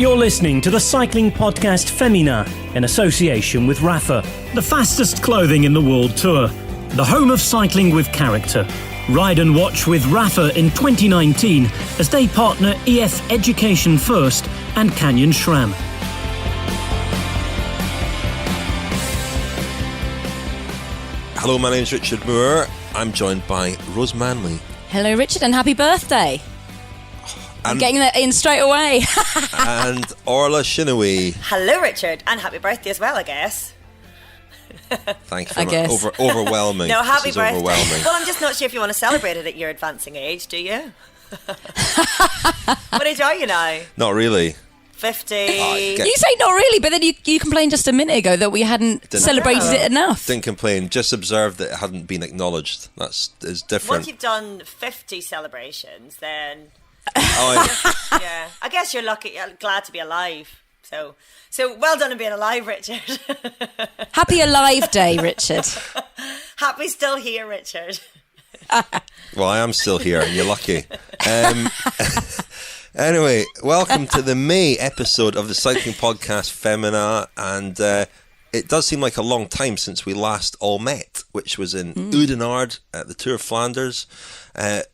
You're listening to the Cycling Podcast Féminin in association with Rapha, the fastest clothing in the World Tour, the home of cycling with character. Ride and watch with Rapha in 2019 as they partner EF Education First and Canyon SRAM. Hello, my name's Richard Moore. I'm joined by Rose Manley. Hello, Richard, and happy birthday. I'm getting that in straight away. And Orla Chennaoui. Hello, Richard, and happy birthday as well, I guess. Thank you very much. Overwhelming. No, happy birthday. Overwhelming. Well, I'm just not sure if you want to celebrate it at your advancing age, do you? What age are you now? Not really. 50. You say not really, but then you complained just a minute ago that we hadn't celebrated it enough. Didn't complain, just observed that it hadn't been acknowledged. That's different. Once you've done 50 celebrations, then... yeah, I guess you're lucky, you're glad to be alive. So well done on being alive, Richard. Happy Alive Day, Richard. Happy still here, Richard. Well, I am still here, and you're lucky. Anyway, welcome to the May episode of the Cycling Podcast Féminin, and it does seem like a long time since we last all met, which was in Oudenaarde at the Tour of Flanders.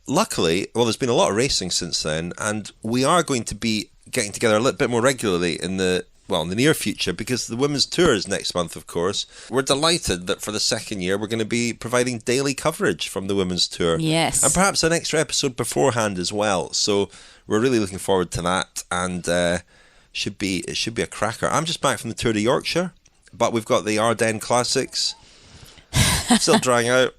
Luckily, there's been a lot of racing since then, and we are going to be getting together a little bit more regularly in the near future, because the Women's Tour is next month, of course. We're delighted that for the second year we're going to be providing daily coverage from the Women's Tour. Yes. And perhaps an extra episode beforehand as well. So we're really looking forward to that, and it should be a cracker. I'm just back from the Tour de Yorkshire, but we've got the Ardennes Classics still drying out.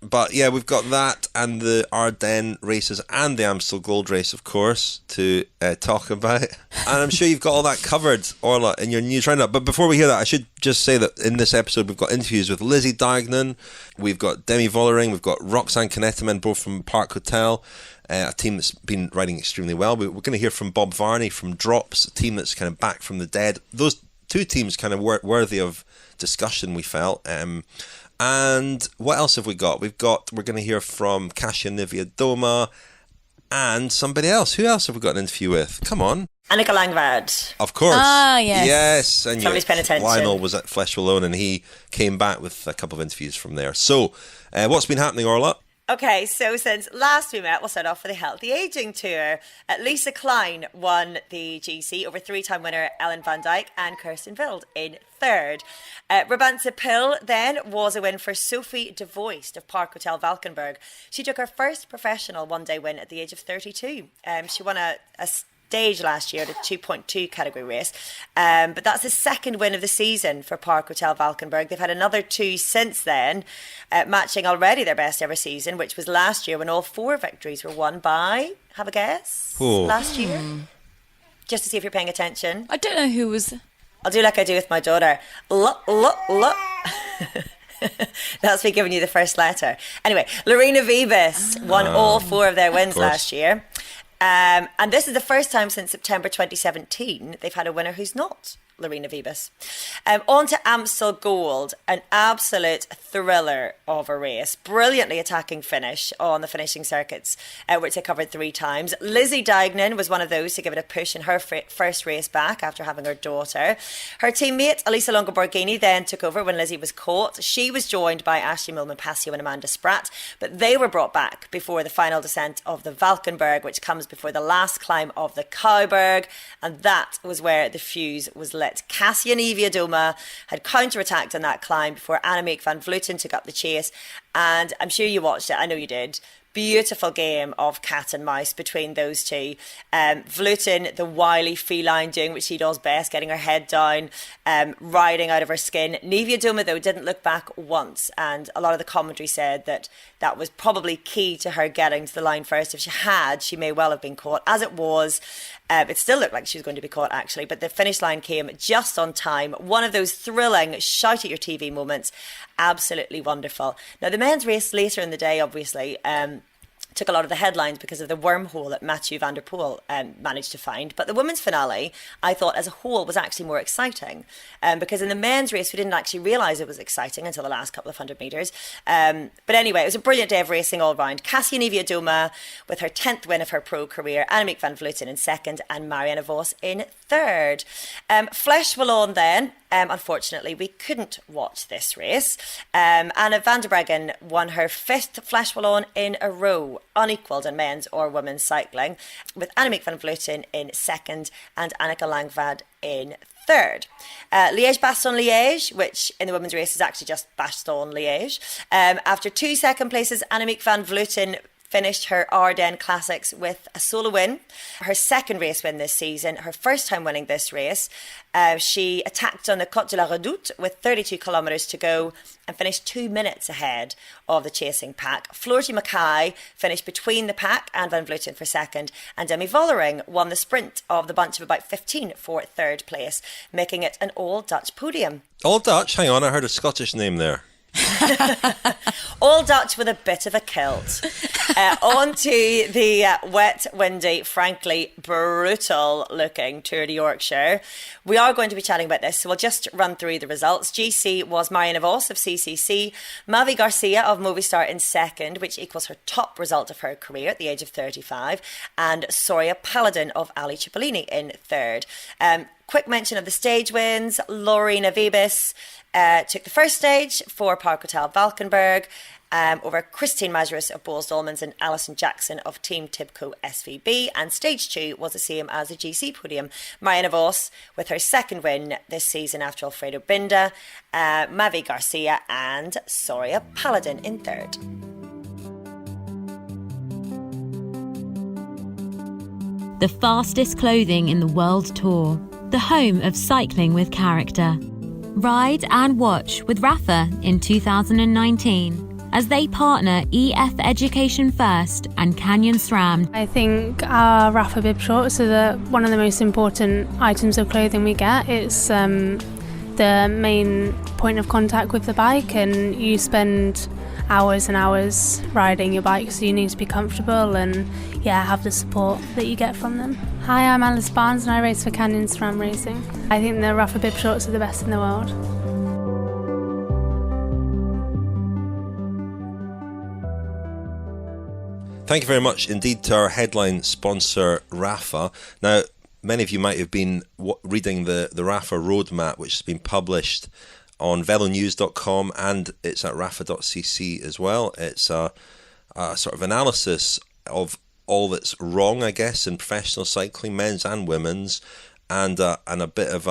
But yeah, we've got that and the Ardennes races and the Amstel Gold Race, of course, to talk about. And I'm sure you've got all that covered, Orla, in your news roundup. But before we hear that, I should just say that in this episode we've got interviews with Lizzie Deignan, we've got Demi Vollering, we've got Roxane Knetemann, both from Park Hotel, a team that's been riding extremely well. We're going to hear from Bob Varney from Drops, a team that's kind of back from the dead. Those two teams kind of worthy of discussion, we felt. And what else have we got? We're going to hear from Kasia Niewiadoma and somebody else. Who else have we got an interview with? Come on. Annika Langvad. Of course. Yes. Yes. And somebody's paying attention. Lionel was at Flèche Wallonne and he came back with a couple of interviews from there. So, what's been happening, Orla? Okay, so since last we met, we'll start off with the Healthy Aging Tour. Lisa Klein won the GC over three-time winner Ellen van Dijk and Kirsten Wild in third. Brabantse Pil then was a win for Sophie de Voist of Park Hotel Valkenburg. She took her first professional one-day win at the age of 32. She won a stage last year at a 2.2 category race, but that's the second win of the season for Park Hotel Valkenburg. They've had another two since then, matching already their best ever season, which was last year when all four victories were won by, have a guess? Last year? Just to see if you're paying attention. I don't know who was... I'll do like I do with my daughter. Look. That's me giving you the first letter. Anyway, Lorena Wiebes won all four of their wins last year. And this is the first time since September 2017 they've had a winner who's not Lorena Wiebes. On to Amstel Gold, an absolute thriller of a race. Brilliantly attacking finish on the finishing circuits, which I covered three times. Lizzie Deignan was one of those to give it a push in her first race back after having her daughter. Her teammate, Elisa Longoborghini, then took over when Lizzie was caught. She was joined by Ashley Millman-Passio and Amanda Spratt, but they were brought back before the final descent of the Valkenburg, which comes before the last climb of the Kouberg, and that was where the fuse was lit. Kasia Niewiadoma had counter-attacked on that climb before Annemiek van Vleuten took up the chase, and I'm sure you watched it, I know you did. Beautiful game of cat and mouse between those two. Vleuten, the wily feline, doing what she does best, getting her head down, riding out of her skin. Niewiadoma, though, didn't look back once, and a lot of the commentary said that was probably key to her getting to the line first. If she had, she may well have been caught. As it was, it still looked like she was going to be caught, actually, but the finish line came just on time. One of those thrilling, shout at your TV moments. Absolutely wonderful. Now, the men's race later in the day, obviously, took a lot of the headlines because of the wormhole that Mathieu van der Poel managed to find. But the women's finale, I thought as a whole, was actually more exciting because in the men's race, we didn't actually realise it was exciting until the last couple of 100 metres. But anyway, it was a brilliant day of racing all round. Kasia Niewiadoma with her 10th win of her pro career, Annemiek van Vleuten in second and Marianne Vos in third. Flèche Wallonne then, unfortunately, we couldn't watch this race. Anna van der Breggen won her 5th Flèche Wallonne in a row, unequalled in men's or women's cycling, with Annemiek van Vleuten in second and Annika Langvad in third. Liège-Bastogne-Liège, which in the women's race is actually just Bastogne-Liège. After 2 second places, Annemiek van Vleuten finished her Ardennes Classics with a solo win. Her second race win this season, her first time winning this race. She attacked on the Côte de la Redoute with 32 kilometres to go and finished 2 minutes ahead of the chasing pack. Floortje Mackay finished between the pack and Van Vleuten for second, and Demi Vollering won the sprint of the bunch of about 15 for third place, making it an all-Dutch podium. All Dutch? Hang on, I heard a Scottish name there. All Dutch with a bit of a kilt. On to the wet, windy, frankly brutal looking Tour de Yorkshire. We are going to be chatting about this, so we'll just run through the results. GC was Marianne Vos of CCC, Mavi Garcia of Movistar in second, which equals her top result of her career at the age of 35, and Soria Paladin of Ali Cipollini in third. Quick mention of the stage wins. Lorena Wiebes took the first stage for Park Hotel Valkenburg over Christine Majerus of Boels Dolmans and Alison Jackson of Team Tibco SVB. And stage 2 was the same as the GC podium. Marianne Vos with her second win this season after Alfredo Binda, Mavi Garcia and Soria Paladin in third. The fastest clothing in the world tour. The home of cycling with character. Ride and watch with Rafa in 2019 as they partner EF Education First and Canyon SRAM. I think our Rafa bib shorts are one of the most important items of clothing we get. It's the main point of contact with the bike, and you spend hours and hours riding your bike, so you need to be comfortable and have the support that you get from them. Hi, I'm Alice Barnes and I race for Canyon SRAM Racing. I think the Rafa bib shorts are the best in the world. Thank you very much indeed to our headline sponsor, Rafa. Now, many of you might have been reading the Rafa roadmap, which has been published on velonews.com, and it's at rafa.cc as well. It's a sort of analysis of all that's wrong, I guess, in professional cycling, men's and women's, and a bit of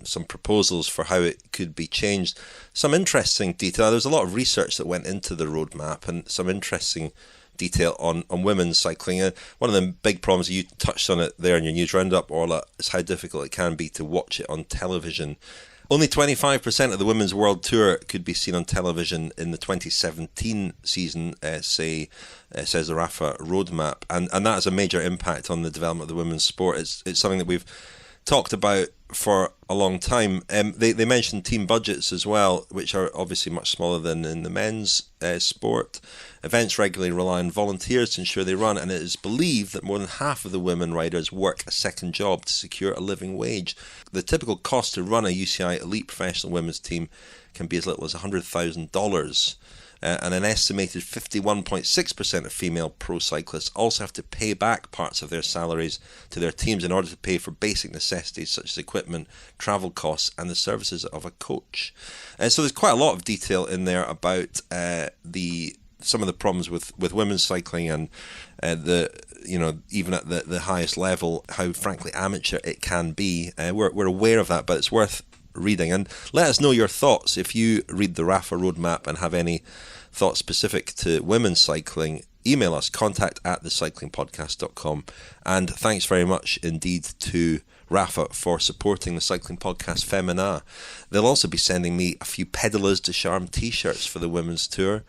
some proposals for how it could be changed. Some interesting detail. There's a lot of research that went into the roadmap, and some interesting detail on women's cycling. And one of the big problems, you touched on it there in your news roundup, Orla, is how difficult it can be to watch it on television. Only 25% of the Women's World Tour could be seen on television in the 2017 season, says the Rafa roadmap. And that has a major impact on the development of the women's sport. It's something that we've talked about for a long time. They mentioned team budgets as well, which are obviously much smaller than in the men's sport. Events regularly rely on volunteers to ensure they run, and it is believed that more than half of the women riders work a second job to secure a living wage. The typical cost to run a UCI elite professional women's team can be as little as $100,000. And an estimated 51.6% of female pro cyclists also have to pay back parts of their salaries to their teams in order to pay for basic necessities such as equipment, travel costs and the services of a coach. So there's quite a lot of detail in there about some of the problems with women's cycling and even at the highest level, how frankly amateur it can be. We're aware of that, but it's worth reading. And let us know your thoughts if you read the Rafa roadmap and have any thoughts specific to women's cycling. Email us, contact@thecyclingpodcast.com. And thanks very much indeed to Rafa for supporting the Cycling Podcast Féminin. They'll also be sending me a few Pedalers de Charme t-shirts for the women's tour.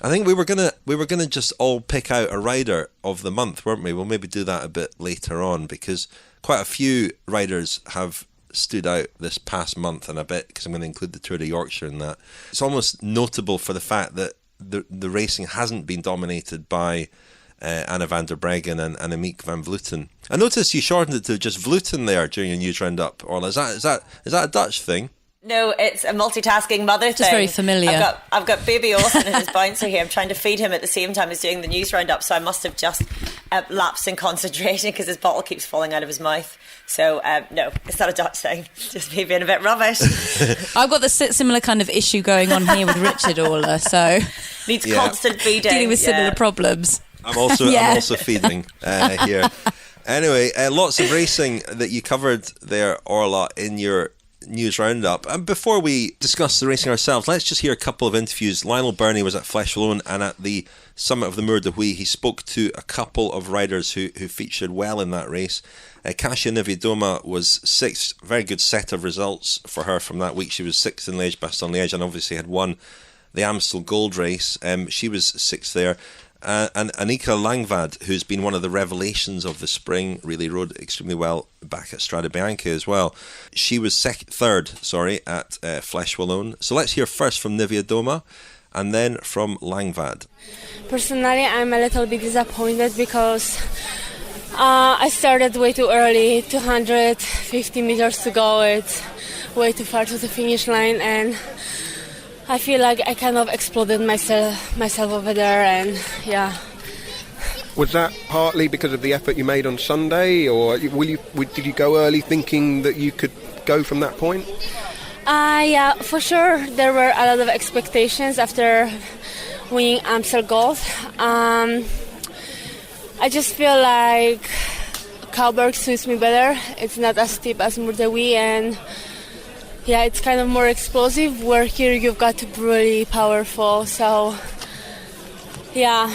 I think we were gonna just all pick out a rider of the month, weren't we? We'll maybe do that a bit later on, because quite a few riders have stood out this past month, and a bit because I'm going to include the Tour de Yorkshire in that. It's almost notable for the fact that the racing hasn't been dominated by Anna van der Breggen and Annemiek van Vleuten. I noticed you shortened it to just Vleuten there during your news roundup, Orla. Is that a Dutch thing? No, it's a multitasking mother thing. Just very familiar. I've got baby Austin and his bouncer here. I'm trying to feed him at the same time as doing the news roundup, so I must have just lapsed in concentration because his bottle keeps falling out of his mouth. So, no, it's not a Dutch thing. Just me being a bit rubbish. I've got the similar kind of issue going on here with Richard, Orla, so... Needs constant feeding. Dealing with similar problems. I'm also feeding here. Anyway, lots of racing that you covered there, Orla, in your news roundup. And before we discuss the racing ourselves, let's just hear a couple of interviews. Lionel Birnie was at Flèche Wallonne, and at the summit of the Moor de Huy, he spoke to a couple of riders who featured well in that race. Kasia Niewiadoma was sixth. Very good set of results for her from that week. She was sixth in Liège-Bastogne-Liège and obviously had won the Amstel Gold Race. She was sixth there. And Annika Langvad, who's been one of the revelations of the spring, really rode extremely well back at Strade Bianche as well. She was third at Flèche Wallonne. So let's hear first from Niewiadoma and then from Langvad. Personally, I'm a little bit disappointed because I started way too early, 250 meters to go. It's way too far to the finish line, and I feel like I kind of exploded myself over there, and yeah. Was that partly because of the effort you made on Sunday, or did you go early thinking that you could go from that point? Yeah, for sure. There were a lot of expectations after winning Amstel Gold. I just feel like Cowberg suits me better. It's not as steep as Moor de Huy, and yeah, it's kind of more explosive, where here you've got to be really powerful. So, yeah.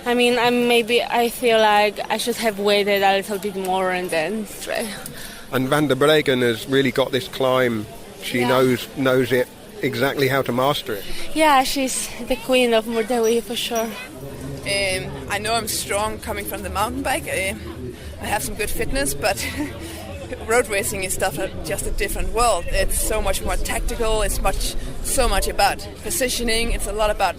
I mean, I feel like I should have waited a little bit more and then try. And Van der Breggen has really got this climb. She knows it exactly how to master it. Yeah, she's the queen of Moor de Huy for sure. I know I'm strong coming from the mountain bike. I have some good fitness, but road racing is just a different world. It's so much more tactical. It's so much about positioning. It's a lot about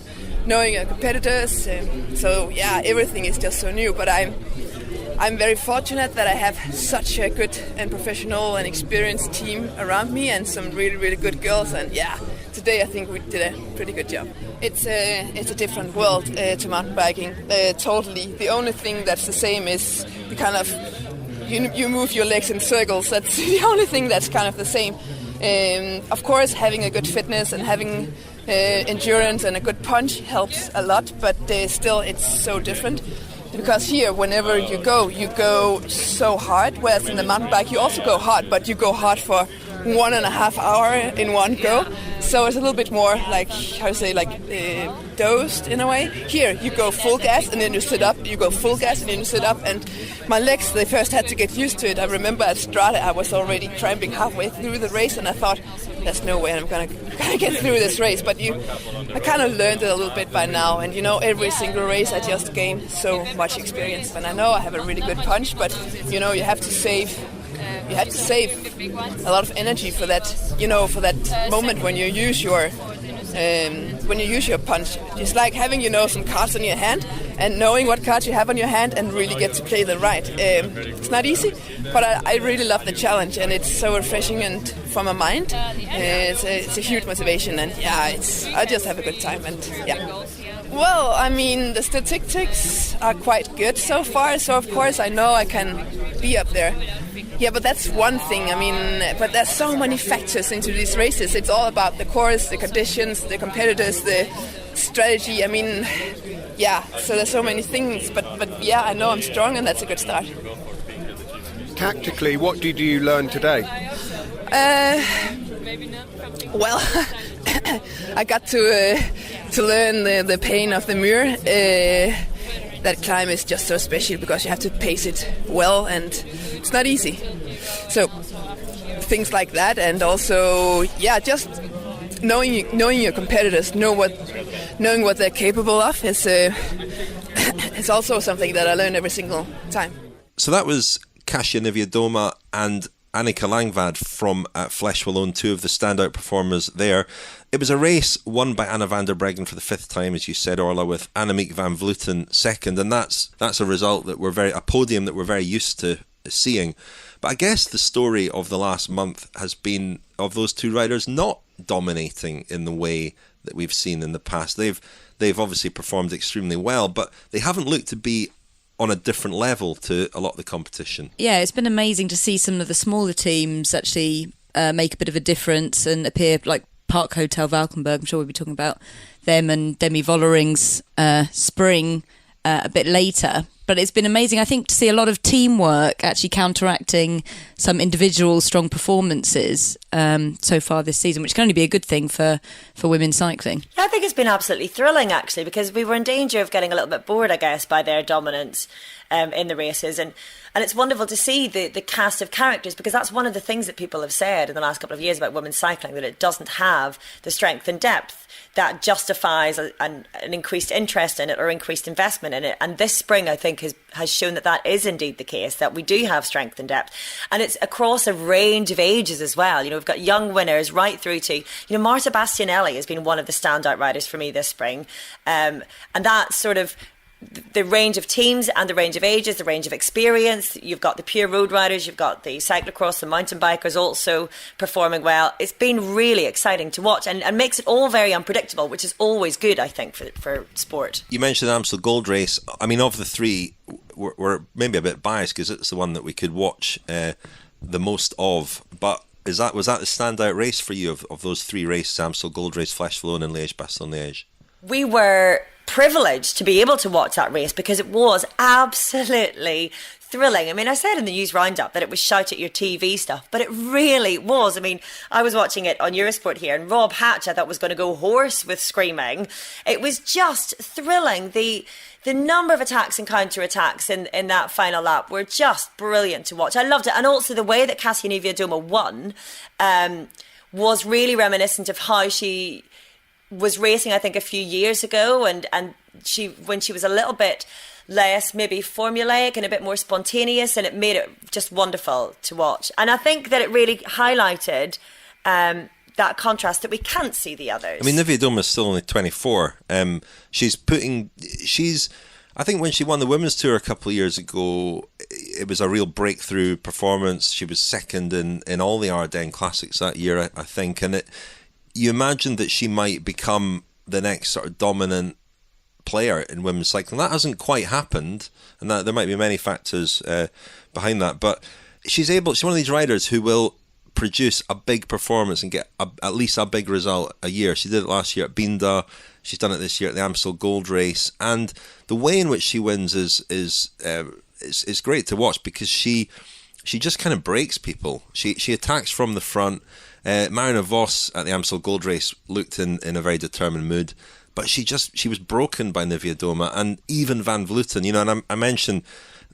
knowing your competitors. So yeah, everything is just so new. But I'm very fortunate that I have such a good and professional and experienced team around me, and some really, really good girls. And yeah, today I think we did a pretty good job. It's a different world to mountain biking. Totally. The only thing that's the same is the kind of you move your legs in circles. That's the only thing that's kind of the same. Of course, having a good fitness and having endurance and a good punch helps a lot, but still it's so different. Because here, whenever you go so hard, whereas in the mountain bike you also go hard, but you go hard for 1.5 hours in one go. So it's a little bit more like, dosed in a way. Here, you go full gas and then you sit up, you go full gas and then you sit up, and my legs, they first had to get used to it. I remember at Strade I was already tramping halfway through the race, and I thought, there's no way I'm gonna get through this race. But I kind of learned it a little bit by now, and every single race I just gained so much experience. And I know I have a really good punch, but you have to save a lot of energy for that, for that moment when you use your punch. It's like having, some cards on your hand and knowing what cards you have on your hand and really get to play them right. It's not easy, but I really love the challenge, and it's so refreshing, and for my mind, it's a huge motivation, and yeah, I just have a good time, and yeah. Well, I mean, the statistics are quite good so far, so of course I know I can be up there. Yeah, but that's one thing. I mean, but there's so many factors into these races. It's all about the course, the conditions, the competitors, the strategy. I mean, yeah, so there's so many things. But yeah, I know I'm strong, and that's a good start. Tactically, what did you learn today? Well, I got to learn the pain of the Muir. That climb is just so special because you have to pace it well, and it's not easy. So things like that, and also, yeah, just knowing your competitors, knowing what they're capable of is it's also something that I learn every single time. So that was Kasia Niewiadoma and Annika Langvad from Flèche Wallonne, two of the standout performers there. It was a race won by Anna van der Breggen for the 5th time, as you said, Orla, with Annemiek van Vleuten second, and that's a result that a podium that we're very used to seeing. But I guess the story of the last month has been of those two riders not dominating in the way that we've seen in the past. They've obviously performed extremely well, but they haven't looked to be on a different level to a lot of the competition. Yeah, it's been amazing to see some of the smaller teams actually make a bit of a difference and appear, like Park Hotel Valkenburg. I'm sure we'll be talking about them, and Demi Vollering's spring a bit later. But it's been amazing, I think, to see a lot of teamwork actually counteracting some individual strong performances so far this season, which can only be a good thing for women's cycling. I think it's been absolutely thrilling, actually, because we were in danger of getting a little bit bored, I guess, by their dominance in the races. And it's wonderful to see the cast of characters, because that's one of the things that people have said in the last couple of years about women's cycling, that it doesn't have the strength and depth that justifies an increased interest in it or increased investment in it. And this spring, I think, has shown that is indeed the case, that we do have strength and depth. And it's across a range of ages as well. You know, we've got young winners right through to, Marta Bastianelli has been one of the standout riders for me this spring. And that's sort of the range of teams and the range of ages, the range of experience. You've got the pure road riders, you've got the cyclocross, the mountain bikers also performing well. It's been really exciting to watch and makes it all very unpredictable, which is always good, I think, for sport. You mentioned the Amstel Gold Race. I mean, of the three, we're maybe a bit biased because it's the one that we could watch the most of. But was that the standout race for you of those three races, Amstel Gold Race, Flèche Wallonne and Liège-Bastogne-Liège? We were privileged to be able to watch that race because it was absolutely thrilling. I mean, I said in the news roundup that it was shout at your TV stuff, but it really was. I mean, I was watching it on Eurosport here, and Rob Hatch, I thought, was going to go hoarse with screaming. It was just thrilling. The number of attacks and counter-attacks in that final lap were just brilliant to watch. I loved it. And also the way that Kasia Niewiadoma won was really reminiscent of how she was racing, I think, a few years ago, and when she was a little bit less maybe formulaic and a bit more spontaneous, and it made it just wonderful to watch. And I think that it really highlighted that contrast that we can't see the others. I mean, Niewiadoma is still only 24. I think when she won the Women's Tour a couple of years ago, it was a real breakthrough performance. She was second in all the Ardennes Classics that year, I think, and you imagine that she might become the next sort of dominant player in women's cycling. That hasn't quite happened, and that there might be many factors behind that. But she's one of these riders who will produce a big performance and get at least a big result a year. She did it last year at Binda. She's done it this year at the Amstel Gold Race, and the way in which she wins is great to watch because she just kind of breaks people. She attacks from the front. Marina Vos at the Amstel Gold Race looked in a very determined mood, but she was broken by Niewiadoma and even Van Vleuten. And I mentioned,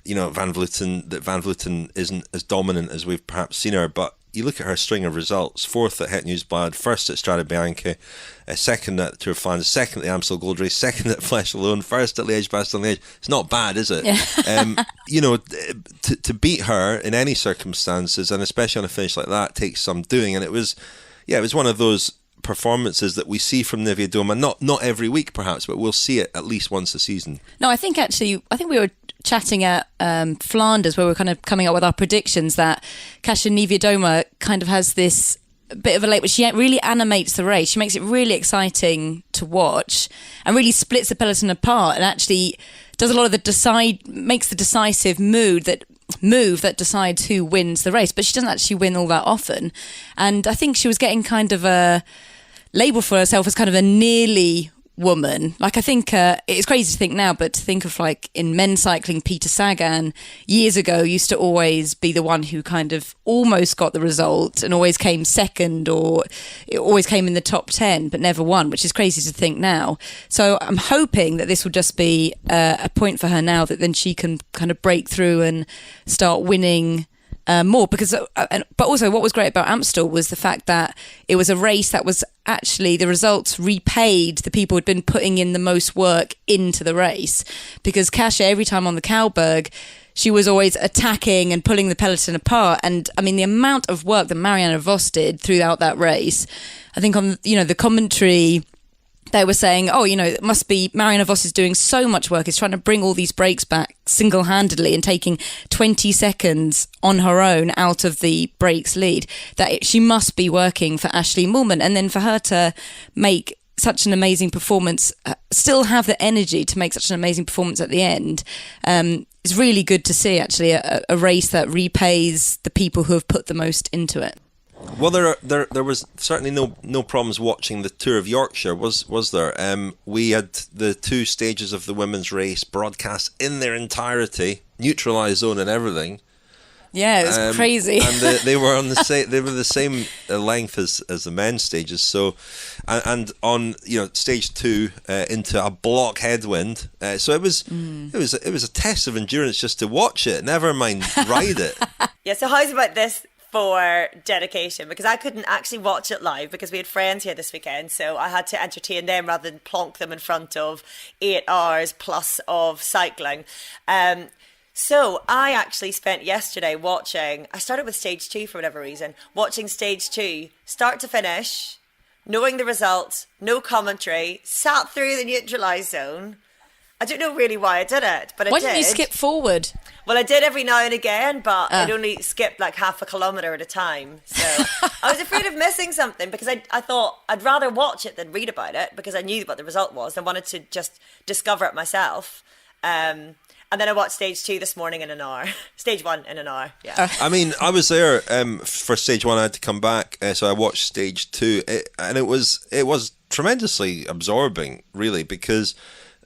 Van Vleuten isn't as dominant as we've perhaps seen her, but you look at her string of results: 4th at Het Nieuwsblad, 1st at Strade Bianche, 2nd at the Tour of Flanders, 2nd at the Amstel Gold Race, 2nd at Flèche Wallonne, 1st at Liège-Bastogne-Liège. It's not bad, is it? Yeah. To beat her in any circumstances, and especially on a finish like that, takes some doing. And it was one of those performances that we see from Niewiadoma, not every week perhaps, but we'll see it at least once a season. No, I think we were chatting at Flanders, where we're kind of coming up with our predictions, that Kasia Niewiadoma kind of has this bit of a late, but she really animates the race. She makes it really exciting to watch and really splits the peloton apart, and actually does a lot of makes the decisive move that decides who wins the race. But she doesn't actually win all that often, and I think she was getting kind of a label for herself as kind of a nearly woman. Like, I think it's crazy to think now, but to think of, like, in men's cycling, Peter Sagan years ago used to always be the one who kind of almost got the result and always came second, or it always came in the top 10 but never won, which is crazy to think now. So I'm hoping that this will just be a point for her now, that then she can kind of break through and start winning more, because but also what was great about Amstel was the fact that it was a race that was actually, the results repaid the people who'd been putting in the most work into the race, because Kasia, every time on the Cowberg, she was always attacking and pulling the peloton apart. And I mean, the amount of work that Marianne Vos did throughout that race, I think on, the commentary, they were saying, it must be Marianne Vos is doing so much work. Is trying to bring all these breaks back single-handedly and taking 20 seconds on her own out of the breaks lead, that she must be working for Ashley Moolman. And then for her to make such an amazing performance, still have the energy to make such an amazing performance at the end, it's really good to see, actually, a race that repays the people who have put the most into it. Well, there was certainly no problems watching the Tour of Yorkshire, was there? We had the 2 stages of the women's race broadcast in their entirety, neutralised zone and everything. Yeah, it was crazy. And they were on the same length as the men's stages. So, and on stage 2 into a block headwind. So it was a test of endurance just to watch it. Never mind ride it. Yeah. So how's about this for dedication? Because I couldn't actually watch it live because we had friends here this weekend, so I had to entertain them rather than plonk them in front of 8 hours plus of cycling. So I actually spent yesterday I started with stage 2 for whatever reason, watching stage 2 start to finish, knowing the results, no commentary, sat through the neutralised zone. I don't know really why I did it, but I did. Why didn't you skip forward? Well, I did every now and again, but I'd only skipped like half a kilometre at a time. So I was afraid of missing something because I thought I'd rather watch it than read about it because I knew what the result was. I wanted to just discover it myself. And then I watched stage 2 this morning in an hour. Stage 1 in an hour, yeah. I mean, I was there for stage 1. I had to come back, so I watched stage 2. And it was tremendously absorbing, really, because,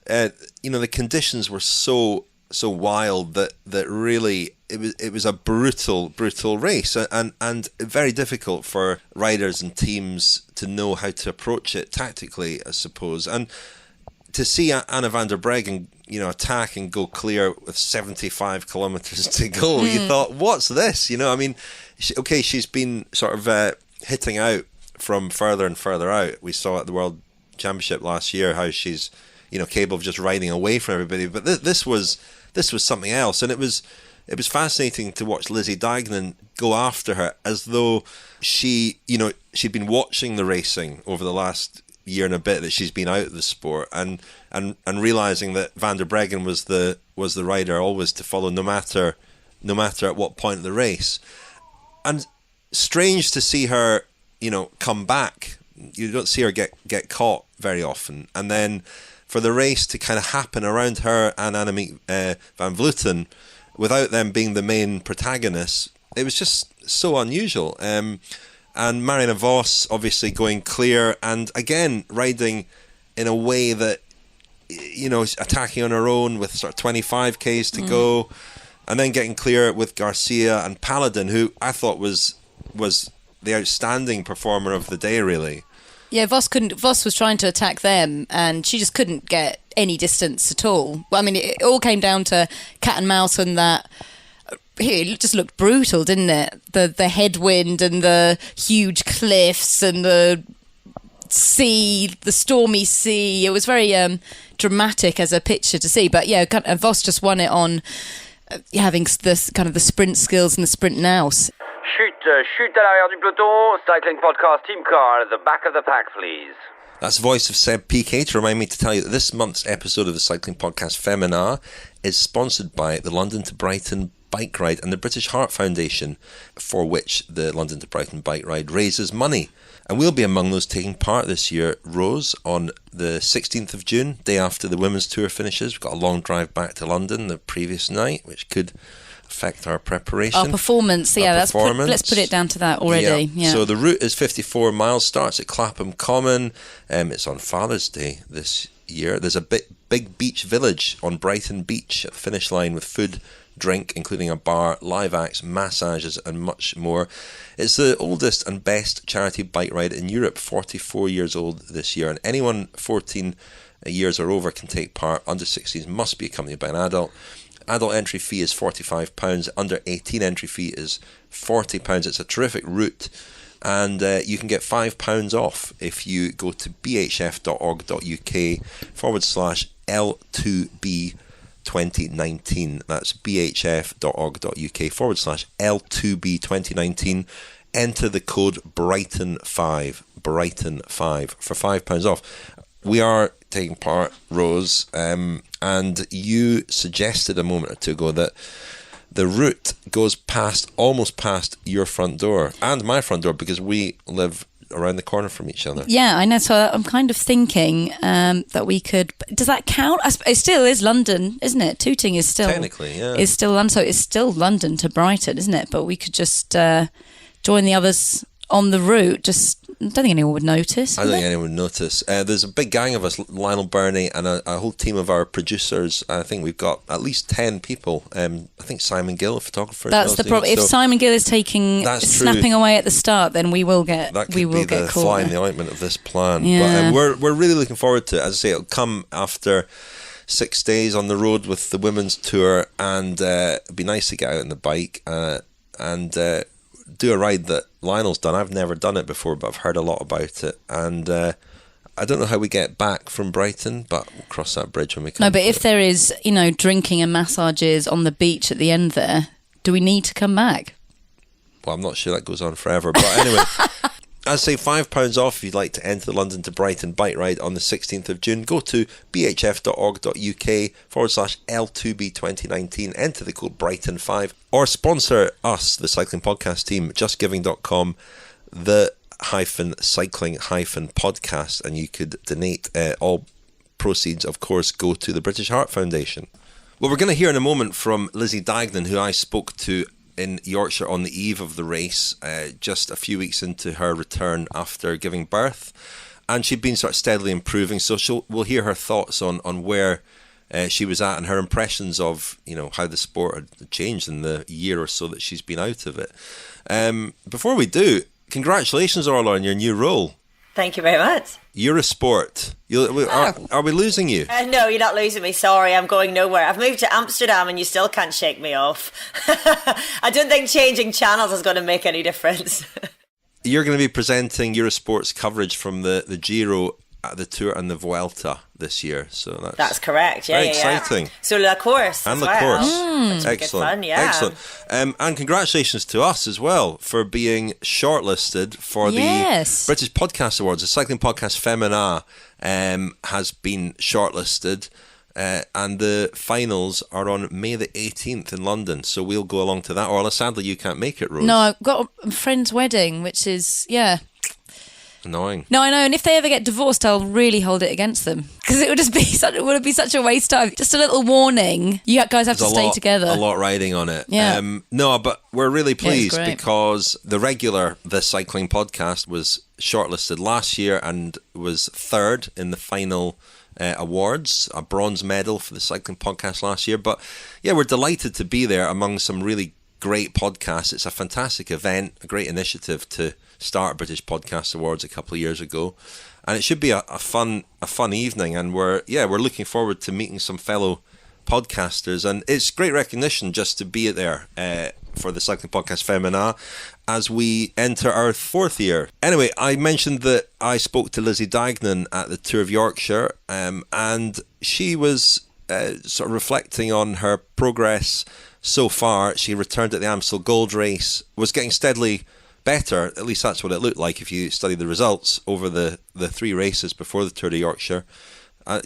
the conditions were so wild that really it was a brutal race and very difficult for riders and teams to know how to approach it tactically, I suppose. And to see Anna van der Breggen, attack and go clear with 75 kilometres to go, you thought, what's this? I mean, she's been sort of hitting out from further and further out. We saw at the World Championship last year how she's, capable of just riding away from everybody. But this was something else, and it was fascinating to watch Lizzie Deignan go after her as though she'd been watching the racing over the last year and a bit that she's been out of the sport, and realizing that Van der Breggen was the rider always to follow, no matter at what point of the race. And strange to see her, come back. You don't see her get caught very often, and then for the race to kind of happen around her and Annemiek van Vleuten without them being the main protagonists, it was just so unusual. And Marianne Vos obviously going clear and again riding in a way that, attacking on her own with sort of 25 Ks to go, and then getting clear with Garcia and Paladin, who I thought was the outstanding performer of the day, really. Yeah, Vos was trying to attack them and she just couldn't get any distance at all. Well, I mean, it all came down to cat and mouse, and that it just looked brutal, didn't it? The headwind and the huge cliffs and the sea, the stormy sea. It was very dramatic as a picture to see. But yeah, Vos just won it on having this kind of the sprint skills and the sprint nous. Chute à l'arrière du peloton, Cycling Podcast team car at the back of the pack, please. That's the voice of Seb PK to remind me to tell you that this month's episode of the Cycling Podcast Féminin is sponsored by the London to Brighton Bike Ride and the British Heart Foundation, for which the London to Brighton Bike Ride raises money. And we'll be among those taking part this year, Rose, on the 16th of June, day after the Women's Tour finishes. We've got a long drive back to London the previous night, which could affect our preparation. Our performance, let's put it down to that already. Yeah. So the route is 54 miles, starts at Clapham Common. It's on Father's Day this year. There's a big beach village on Brighton Beach at the finish line with food, drink, including a bar, live acts, massages and much more. It's the oldest and best charity bike ride in Europe, 44 years old this year, and anyone 14 years or over can take part. Under 16s must be accompanied by an adult. Adult entry fee is £45, under 18 entry fee is £40. It's a terrific route, and you can get £5 off if you go to bhf.org.uk/L2B 2019. That's bhf.org.uk/L2B2019. Enter the code Brighton5 for £5 off. We are taking part, Rose, and you suggested a moment or two ago that the route goes almost past your front door and my front door, because we live around the corner from each other. Yeah, I know. So I'm kind of thinking that we could. Does that count? It still is London, isn't it? Tooting is still technically, yeah, is still London. So it's still London to Brighton, isn't it? But we could just join the others on the route. Just, I don't think anyone would notice. I don't think anyone would notice. There's a big gang of us, Lionel Burney and a whole team of our producers. I think we've got at least 10 people. I think Simon Gill, a photographer. That's the problem. If Simon Gill is snapping away at the start, then we will get that could we will be get the caught. fly in the ointment of this plan. Yeah. But we're really looking forward to it. As I say, it'll come after 6 days on the road with the women's tour, and it'd be nice to get out on the bike and do a ride that Lionel's done. I've never done it before, but I've heard a lot about it, and I don't know how we get back from Brighton, but we'll cross that bridge when we come. No, but if there is, drinking and massages on the beach at the end there, do we need to come back? Well, I'm not sure that goes on forever, but anyway. I'd say £5 off if you'd like to enter the London to Brighton bike ride on the 16th of June. Go to bhf.org.uk/L2B2019. Enter the code Brighton5 or sponsor us, the Cycling Podcast team, justgiving.com, the cycling podcast, and you could donate. All proceeds, of course, go to the British Heart Foundation. Well, we're going to hear in a moment from Lizzie Deignan, who I spoke to in Yorkshire on the eve of the race, just a few weeks into her return after giving birth, and she'd been sort of steadily improving. So we'll hear her thoughts on where she was at and her impressions of how the sport had changed in the year or so that she's been out of it. Before we do, congratulations, Orla, on your new role. Thank you very much. Eurosport. Are we losing you? No, you're not losing me. Sorry, I'm going nowhere. I've moved to Amsterdam and you still can't shake me off. I don't think changing channels is going to make any difference. You're going to be presenting Eurosport's coverage from the Giro, the Tour and the Vuelta this year. So that's correct. Yeah, very exciting. So La Course and as La well. Course. Excellent. Good fun, yeah. Excellent. And congratulations to us as well for being shortlisted for the British Podcast Awards. The Cycling Podcast Féminin has been shortlisted, and the finals are on May the 18th in London. So we'll go along to that. Orla, sadly you can't make it, Rose. No, I've got a friend's wedding, which is annoying. No, I know, and if they ever get divorced, I'll really hold it against them, because it would just be such a waste of time. Just a little warning: you guys have to stay together. A lot riding on it. Yeah. No, but we're really pleased because the Cycling Podcast was shortlisted last year and was third in the final awards, a bronze medal for the Cycling Podcast last year. But yeah, we're delighted to be there among some really great podcasts. It's a fantastic event, a great initiative to start British Podcast Awards a couple of years ago, and it should be a fun evening, and we're looking forward to meeting some fellow podcasters, and it's great recognition just to be there for the Cycling Podcast Féminin as we enter our 4th year. Anyway, I mentioned that I spoke to Lizzie Deignan at the Tour of Yorkshire, and she was sort of reflecting on her progress so far. She returned at the Amstel Gold Race, was getting steadily better, at least that's what it looked like if you study the results over the 3 races before the Tour de Yorkshire. I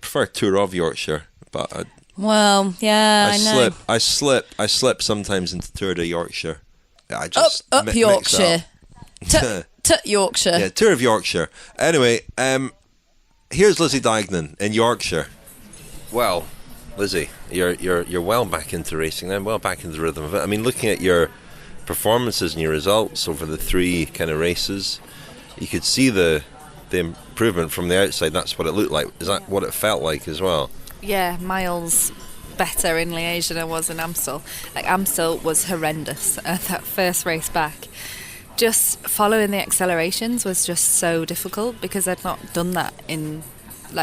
prefer Tour of Yorkshire, but I know. I slip sometimes into Tour de Yorkshire. I just up Yorkshire. Yorkshire. Yeah, Tour of Yorkshire. Anyway, here's Lizzie Deignan in Yorkshire. Well, Lizzie, you're well back into racing then, well back into the rhythm of it. I mean, looking at your performances and your results over the 3 kind of races, you could see the improvement from the outside. That's what it looked like. Is that what it felt like as well? Yeah, miles better in Liège than I was in Amstel. Amstel was horrendous. That first race back, just following the accelerations was just so difficult because I'd not done that in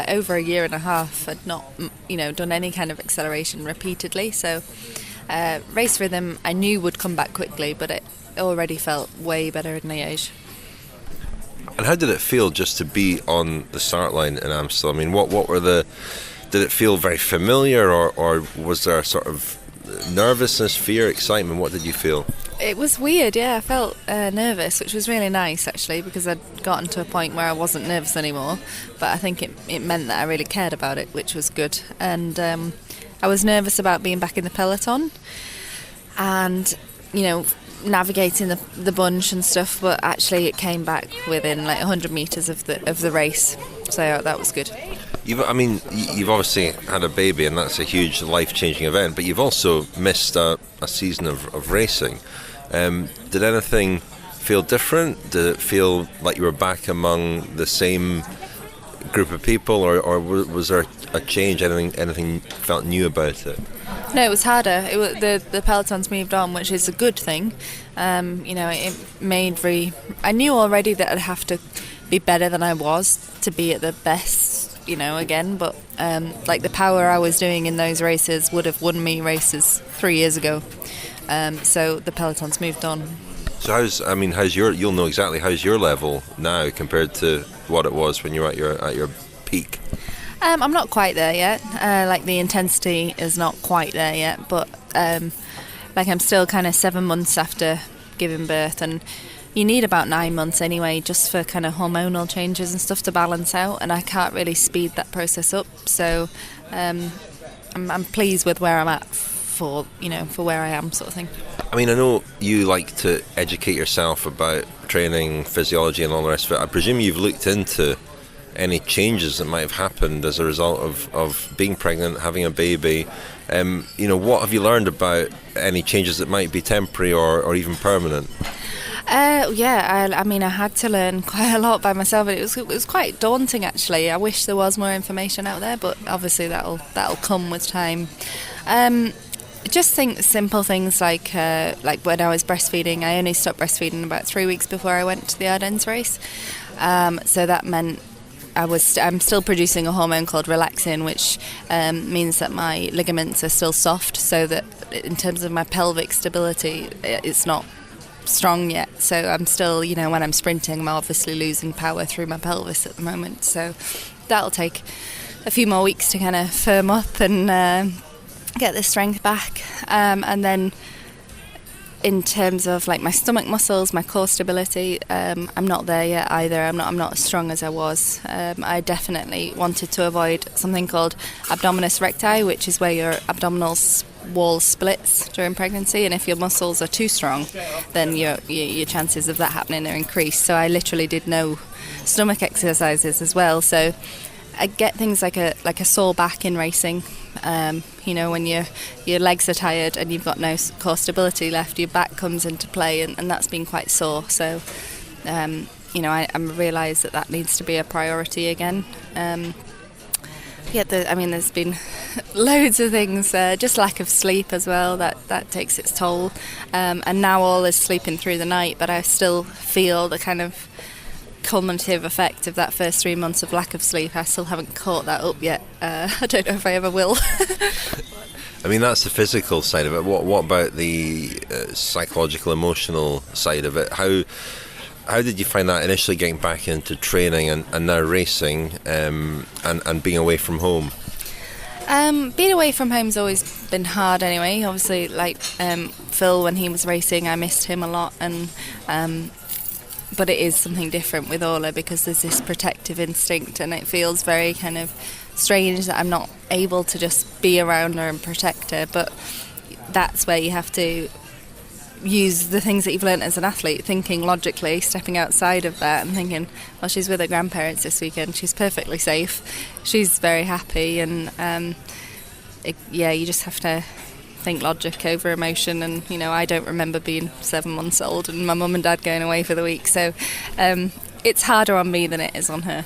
over a year and a half. I'd not done any kind of acceleration repeatedly, so race rhythm I knew would come back quickly, but it already felt way better in Liège. And how did it feel just to be on the start line in Amstel? I mean, what were the did it feel very familiar, or was there a sort of nervousness, fear, excitement? What did you feel? It was weird, yeah. I felt nervous, which was really nice actually, because I'd gotten to a point where I wasn't nervous anymore, but I think it meant that I really cared about it, which was good. And I was nervous about being back in the peloton and, you know, navigating the bunch and stuff, but actually it came back within like 100 metres of the race, so that was good. You've obviously had a baby, and that's a huge life-changing event, but you've also missed a season of racing. Did anything feel different? Did it feel like you were back among the same group of people, or was there a change? Anything felt new about it? No, it was harder. The pelotons moved on, which is a good thing. It made I knew already that I'd have to be better than I was to be at the best, again. But like the power I was doing in those races would have won me races 3 years ago. So the pelotons moved on. So you'll know exactly how's your level now compared to what it was when you were at your peak? I'm not quite there yet. Like the intensity is not quite there yet, but I'm still kind of 7 months after giving birth, and you need about 9 months anyway, just for kind of hormonal changes and stuff to balance out, and I can't really speed that process up. So I'm pleased with where I'm at for where I am, sort of thing. I mean, I know you like to educate yourself about training, physiology and all the rest of it. I presume you've looked into any changes that might have happened as a result of being pregnant, having a baby. What have you learned about any changes that might be temporary or even permanent? I had to learn quite a lot by myself. It was quite daunting actually. I wish there was more information out there, but obviously that'll come with time. Just think simple things like when I was breastfeeding, I only stopped breastfeeding about 3 weeks before I went to the Ardennes race. So that meant I'm still producing a hormone called relaxin, which means that my ligaments are still soft, so that in terms of my pelvic stability, it's not strong yet. So I'm still, when I'm sprinting, I'm obviously losing power through my pelvis at the moment. So that'll take a few more weeks to kind of firm up and get the strength back. And then in terms of like my stomach muscles, my core stability, I'm not there yet either. I'm not as strong as I was. I definitely wanted to avoid something called abdominis recti, which is where your abdominal wall splits during pregnancy, and if your muscles are too strong, then your chances of that happening are increased. So I literally did no stomach exercises as well. So I get things like a sore back in racing. When your legs are tired and you've got no core stability left, your back comes into play, and that's been quite sore. So, I realise that needs to be a priority again. There's been loads of things, just lack of sleep as well, that takes its toll. And now all is sleeping through the night, but I still feel the kind of cumulative effect of that first 3 months of lack of sleep. I still haven't caught that up yet. I don't know if I ever will. I mean, that's the physical side of it. What about the psychological, emotional side of it? How did you find that initially getting back into training and now racing and being away from home? Being away from home's always been hard anyway. Obviously, like Phil, when he was racing, I missed him a lot, and but it is something different with Orla because there's this protective instinct, and it feels very kind of strange that I'm not able to just be around her and protect her. But that's where you have to use the things that you've learnt as an athlete, thinking logically, stepping outside of that and thinking, well, she's with her grandparents this weekend, she's perfectly safe, she's very happy, and you just have to think logic over emotion. And I don't remember being 7 months old and my mum and dad going away for the week, so it's harder on me than it is on her.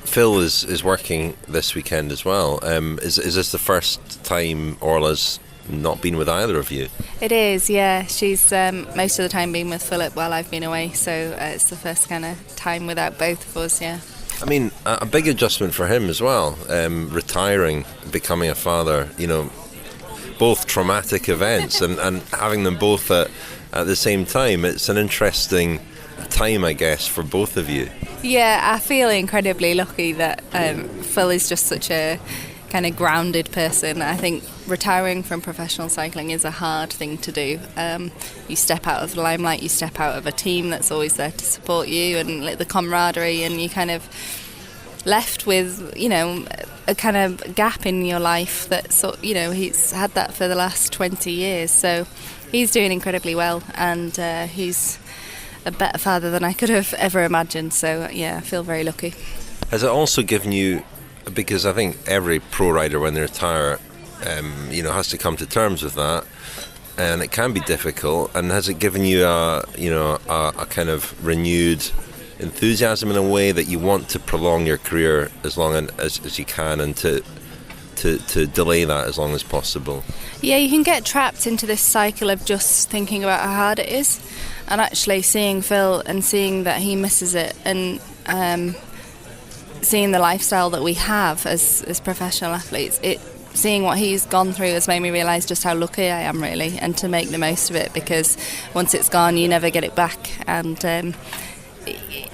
Phil is working this weekend as well. Is this the first time Orla's not been with either of you? It is, yeah. She's most of the time been with Philip while I've been away, so it's the first kind of time without both of us, yeah. I mean, a big adjustment for him as well, retiring, becoming a father, both traumatic events and having them both at the same time. It's an interesting time, I guess, for both of you. Yeah, I feel incredibly lucky that Phil is just such a kind of grounded person. I think retiring from professional cycling is a hard thing to do. You step out of the limelight, you step out of a team that's always there to support you and the camaraderie, and you kind of left with, you know, a kind of gap in your life that he's had that for the last 20 years. So he's doing incredibly well, and he's a better father than I could have ever imagined. So yeah, I feel very lucky. Has it also given you, because I think every pro rider when they retire, has to come to terms with that, and it can be difficult. And has it given you a kind of renewed enthusiasm in a way that you want to prolong your career as long as you can, and to delay that as long as possible? Yeah, you can get trapped into this cycle of just thinking about how hard it is, and actually seeing Phil and seeing that he misses it, and seeing the lifestyle that we have as professional athletes, seeing what he's gone through has made me realise just how lucky I am, really, and to make the most of it, because once it's gone you never get it back. And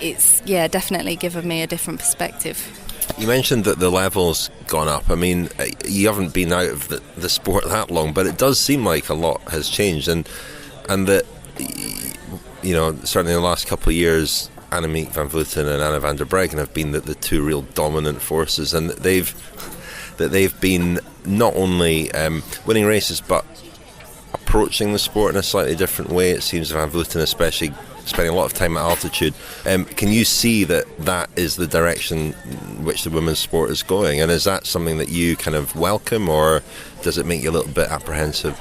it's definitely given me a different perspective. You mentioned that the level's gone up. I mean, you haven't been out of the sport that long, but it does seem like a lot has changed, and that, certainly in the last couple of years, Annemiek van Vleuten and Anna van der Breggen have been the two real dominant forces, and they've been not only winning races but approaching the sport in a slightly different way. It seems Van Vleuten especially spending a lot of time at altitude. Can you see that is the direction which the women's sport is going, and is that something that you kind of welcome, or does it make you a little bit apprehensive?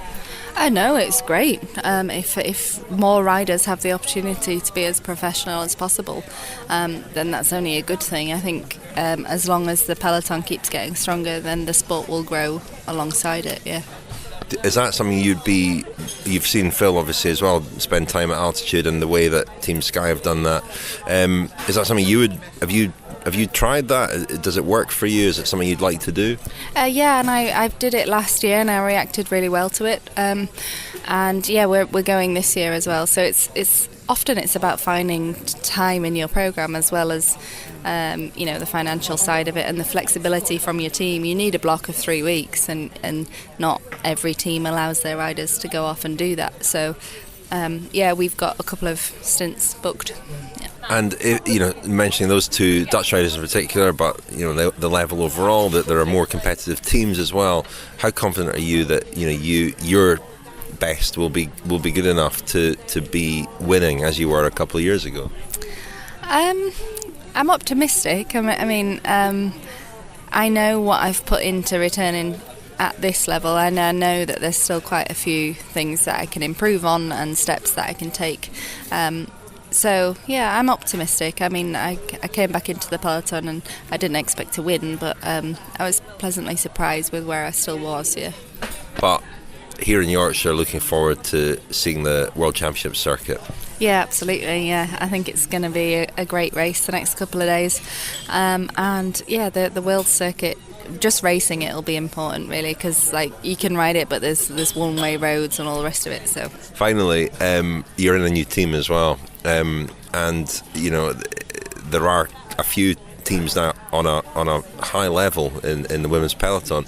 No, it's great. If more riders have the opportunity to be as professional as possible, then that's only a good thing. I think as long as the peloton keeps getting stronger, then the sport will grow alongside it, yeah. Is that something you've seen Phil obviously as well spend time at altitude, and the way that Team Sky have done that, is that something have you tried that? Does it work for you? Is it something you'd like to do? Yeah, and I did it last year and I reacted really well to it, and yeah, we're going this year as well. So it's often about finding time in your program, as well as the financial side of it and the flexibility from your team. You need a block of 3 weeks, and not every team allows their riders to go off and do that. So we've got a couple of stints booked. Yeah. And mentioning those two Dutch riders in particular, but the level overall, that there are more competitive teams as well. How confident are you that your best will be good enough to be winning as you were a couple of years ago? I'm optimistic. I know what I've put into returning at this level, and I know that there's still quite a few things that I can improve on and steps that I can take. So yeah, I'm optimistic. I mean, I came back into the peloton and I didn't expect to win, but I was pleasantly surprised with where I still was, yeah. But here in Yorkshire, looking forward to seeing the World Championship circuit. Yeah, absolutely, yeah. I think it's going to be a great race the next couple of days. And yeah, the World Circuit, just racing it will be important, really, because you can ride it, but there's one-way roads and all the rest of it. So finally, you're in a new team as well, and there are a few teams now on a high level in the women's peloton.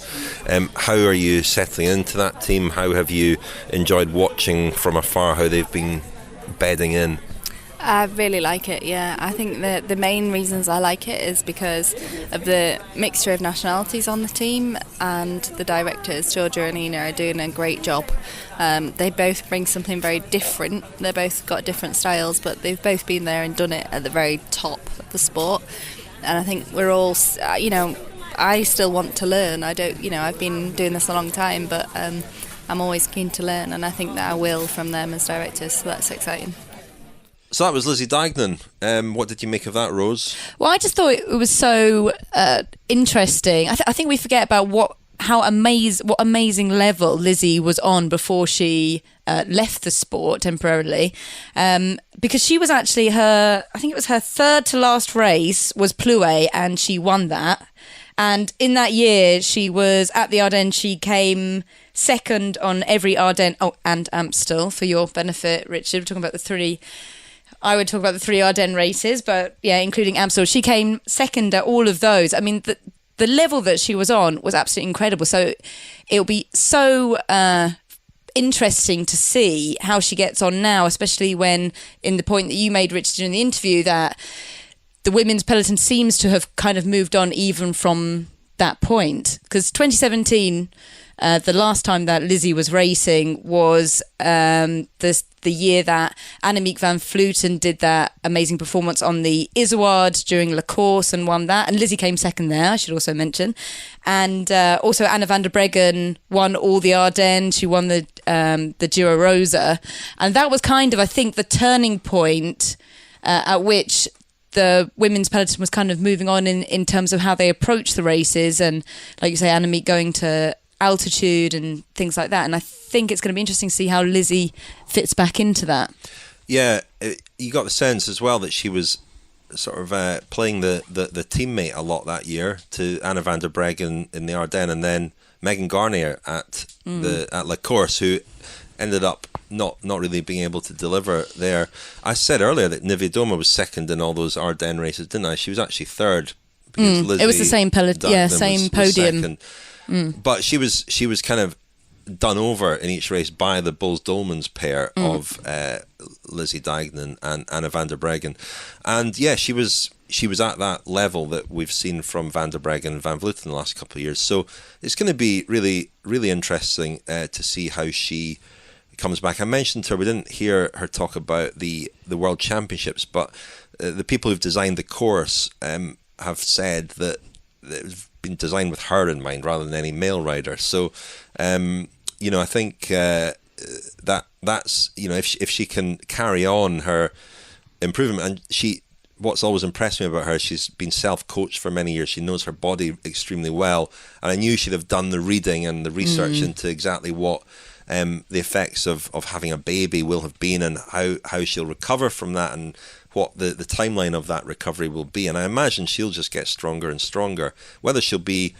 How are you settling into that team? How have you enjoyed watching from afar how they've been bedding in? I really like it, yeah. I think the main reasons I like it is because of the mixture of nationalities on the team, and the directors, Georgia and Ina, are doing a great job. They both bring something very different. They've both got different styles, but they've both been there and done it at the very top of the sport. And I think we're all, I still want to learn. I've been doing this a long time, but I'm always keen to learn, and I think that I will from them as directors, so that's exciting. So that was Lizzie Deignan. What did you make of that, Rose? Well, I just thought it was so interesting. I think we forget about what amazing level Lizzie was on before she left the sport temporarily, because she was actually I think it was her third to last race was Plouay, and she won that. And in that year, she was at the Ardennes. She came second on every Ardennes. Oh, and Amstel, for your benefit, Richard. We're talking about the three I would talk about the 3 Ardennes races, but yeah, including Amstel. She came second at all of those. I mean, the level that she was on was absolutely incredible. So it'll be so interesting to see how she gets on now, especially when, in the point that you made, Richard, in the interview, that the women's peloton seems to have kind of moved on even from that point. Because 2017, the last time that Lizzie was racing was the year that Annemiek van Vleuten did that amazing performance on the Izoard during La Course and won that. And Lizzie came second there, I should also mention. And also Anna van der Breggen won all the Ardennes. She won the Giro Rosa. And that was kind of, I think, the turning point at which the women's peloton was kind of moving on in terms of how they approach the races. And like you say, Annemiek going to altitude and things like that, and I think it's going to be interesting to see how Lizzie fits back into that. Yeah, you got the sense as well that she was sort of playing the teammate a lot that year to Anna van der Breggen in the Ardennes, and then Megan Garnier at La Course, who ended up not really being able to deliver there. I said earlier that Niewiadoma was second in all those Ardennes races, didn't I? She was actually third. Lizzie it was the same same podium. But she was kind of done over in each race by the Bulls-Dolmans pair of Lizzie Deignan and Anna van der Breggen. And yeah, she was at that level that we've seen from van der Breggen and Van Vleuten in the last couple of years. So it's going to be really, really interesting to see how she comes back. I mentioned her, we didn't hear her talk about the World Championships, but the people who've designed the course have said that it's been designed with her in mind rather than any male rider. So, I think that's if she can carry on her improvement, and what's always impressed me about her, she's been self-coached for many years. She knows her body extremely well, and I knew she'd have done the reading and the research into exactly what the effects of having a baby will have been, and how she'll recover from that, and what the timeline of that recovery will be. And I imagine she'll just get stronger and stronger. Whether she'll be,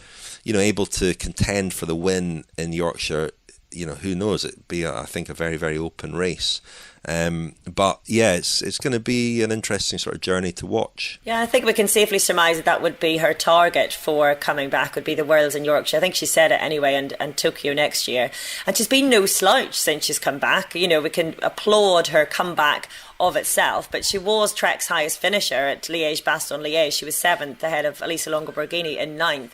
able to contend for the win in Yorkshire, who knows? It'd be, I think, a very, very open race. But yeah, it's going to be an interesting sort of journey to watch. Yeah, I think we can safely surmise that would be her target for coming back, would be the Worlds in Yorkshire. I think she said it anyway, and Tokyo next year. And she's been no slouch since she's come back. We can applaud her comeback of itself, but she was Trek's highest finisher at Liège-Bastogne-Liège. She was 7th ahead of Elisa Longo-Borghini in 9th.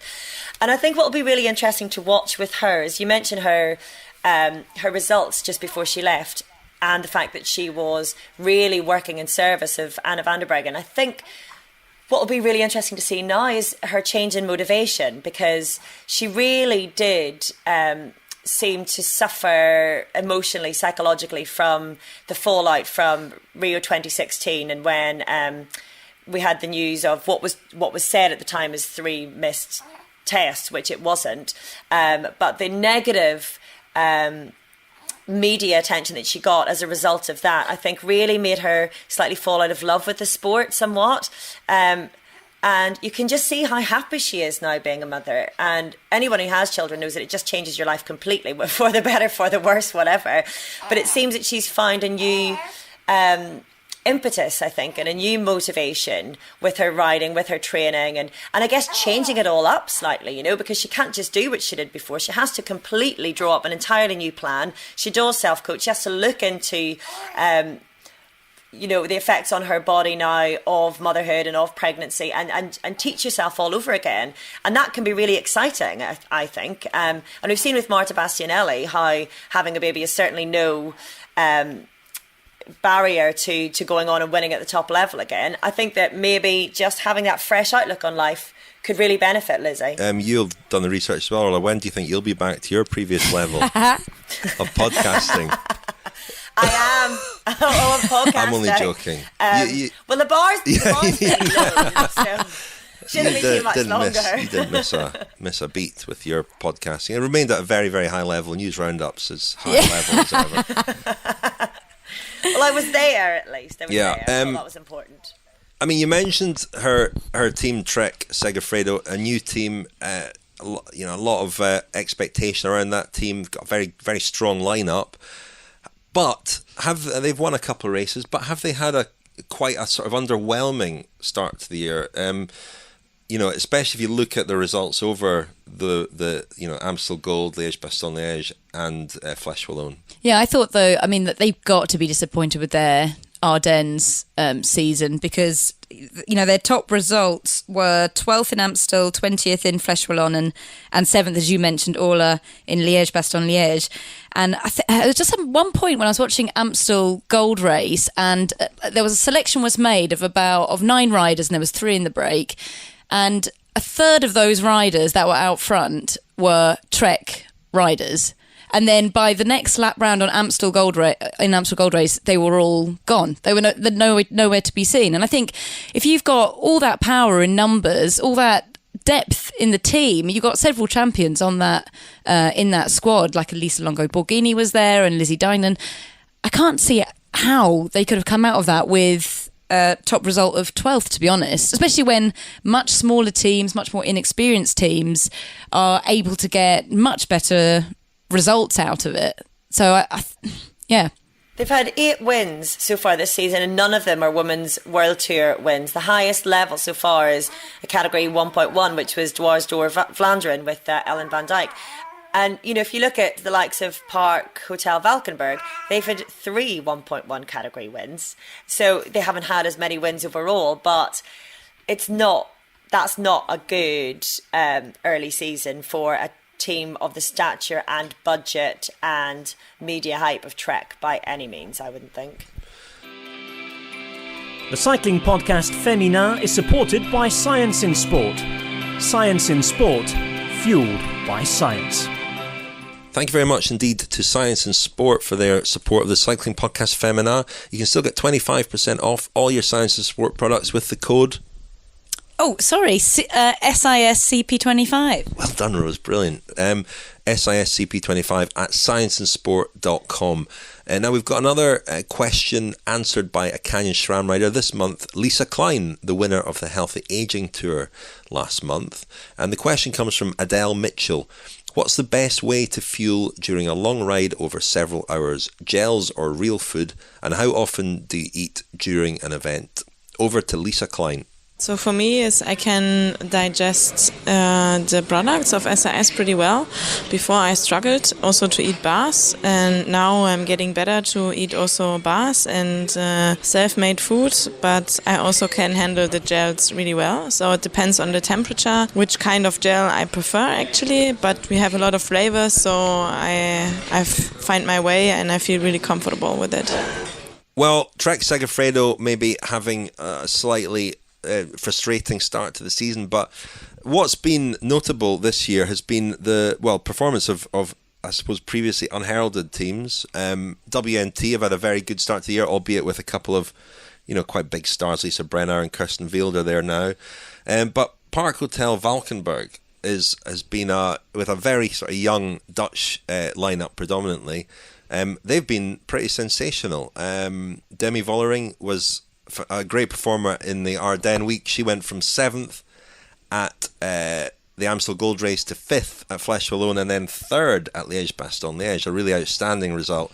And I think what will be really interesting to watch with her is, you mentioned her results just before she left, and the fact that she was really working in service of Anna van der Breggen. I think what will be really interesting to see now is her change in motivation, because she really did seem to suffer emotionally, psychologically from the fallout from Rio 2016, and when we had the news of what was said at the time as 3 missed tests, which it wasn't, but the negative media attention that she got as a result of that, I think really made her slightly fall out of love with the sport somewhat. And you can just see how happy she is now being a mother. And anyone who has children knows that it just changes your life completely, for the better, for the worse, whatever. But it seems that she's found a new impetus, I think, and a new motivation with her riding, with her training, and I guess changing it all up slightly, because she can't just do what she did before. She has to completely draw up an entirely new plan. She does self-coach. She has to look into the effects on her body now of motherhood and of pregnancy, and teach yourself all over again. And that can be really exciting, I think. And we've seen with Marta Bastianelli how having a baby is certainly no barrier to going on and winning at the top level again. I think that maybe just having that fresh outlook on life could really benefit Lizzie. You've done the research as well, Orla. When do you think you'll be back to your previous level of podcasting? I am. Oh, I'm podcasting. I'm only joking. Well, the bar's pretty low, so shouldn't be too much longer. You did miss a beat with your podcasting. It remained at a very, very high level. News roundups as high level as ever. Well, I was there at least. I was there. I thought that was important. I mean, you mentioned her team, Trek Segafredo, a new team. A lot of expectation around that team. Got a very, very strong lineup. But they've won a couple of races? But have they had quite a sort of underwhelming start to the year. Especially if you look at the results over the Amstel Gold, Liège-Bastogne-Liège and Flèche Wallonne. Yeah, I thought though, that they've got to be disappointed with their Ardennes season, because their top results were 12th in Amstel, 20th in Flèche Wallonne and 7th, as you mentioned, Orla, in Liège-Bastogne-Liège. And it was just at one point when I was watching Amstel Gold Race, and there was a selection was made of 9 riders, and there was 3 in the break, and a third of those riders that were out front were Trek riders. And then by the next lap round on Amstel Gold Race, they were all gone. They were nowhere to be seen. And I think if you've got all that power in numbers, all that depth in the team, you've got several champions on that in that squad, like Elisa Longo-Borghini was there and Lizzie Deignan. I can't see how they could have come out of that with a top result of 12th, to be honest, especially when much smaller teams, much more inexperienced teams are able to get much better results out of it. So yeah, they've had 8 wins so far this season, and none of them are Women's World Tour wins. The highest level so far is a category 1.1, which was Dwars door Vlaanderen with Ellen van Dijk. And if you look at the likes of Park Hotel Valkenburg, they've had 3 1.1 category wins, so they haven't had as many wins overall. But that's not a good early season for a team of the stature and budget and media hype of Trek by any means, I wouldn't think. The Cycling Podcast Féminin is supported by Science in Sport. Science in Sport, fueled by science. Thank you very much indeed to Science in Sport for their support of the Cycling Podcast Féminin. You can still get 25% off all your Science in Sport products with the code... Oh, sorry, SISCP25. Well done, Rose, brilliant. SISCP25 at scienceinsport.com. Now we've got another question answered by a Canyon SRAM rider this month, Lisa Klein, the winner of the Healthy Aging Tour last month. And the question comes from Adele Mitchell. What's the best way to fuel during a long ride over several hours? Gels or real food? And how often do you eat during an event? Over to Lisa Klein. So for me, is I can digest the products of SIS pretty well. Before I struggled also to eat bars, and now I'm getting better to eat also bars and self-made food, but I also can handle the gels really well. So it depends on the temperature, which kind of gel I prefer actually, but we have a lot of flavors, so I find my way and I feel really comfortable with it. Well, Trek Segafredo may be having a slightly frustrating start to the season, but what's been notable this year has been the performance of I suppose previously unheralded teams. WNT have had a very good start to the year, albeit with a couple of quite big stars. Lisa Brenner and Kirsten Wild are there now, but Park Hotel Valkenburg has been with a very sort of young Dutch lineup predominantly. They've been pretty sensational. Demi Vollering was a great performer in the Ardennes week. She went from 7th at the Amstel Gold Race to 5th at Flèche Wallonne and then 3rd at Liège-Bastogne-Liège, a really outstanding result.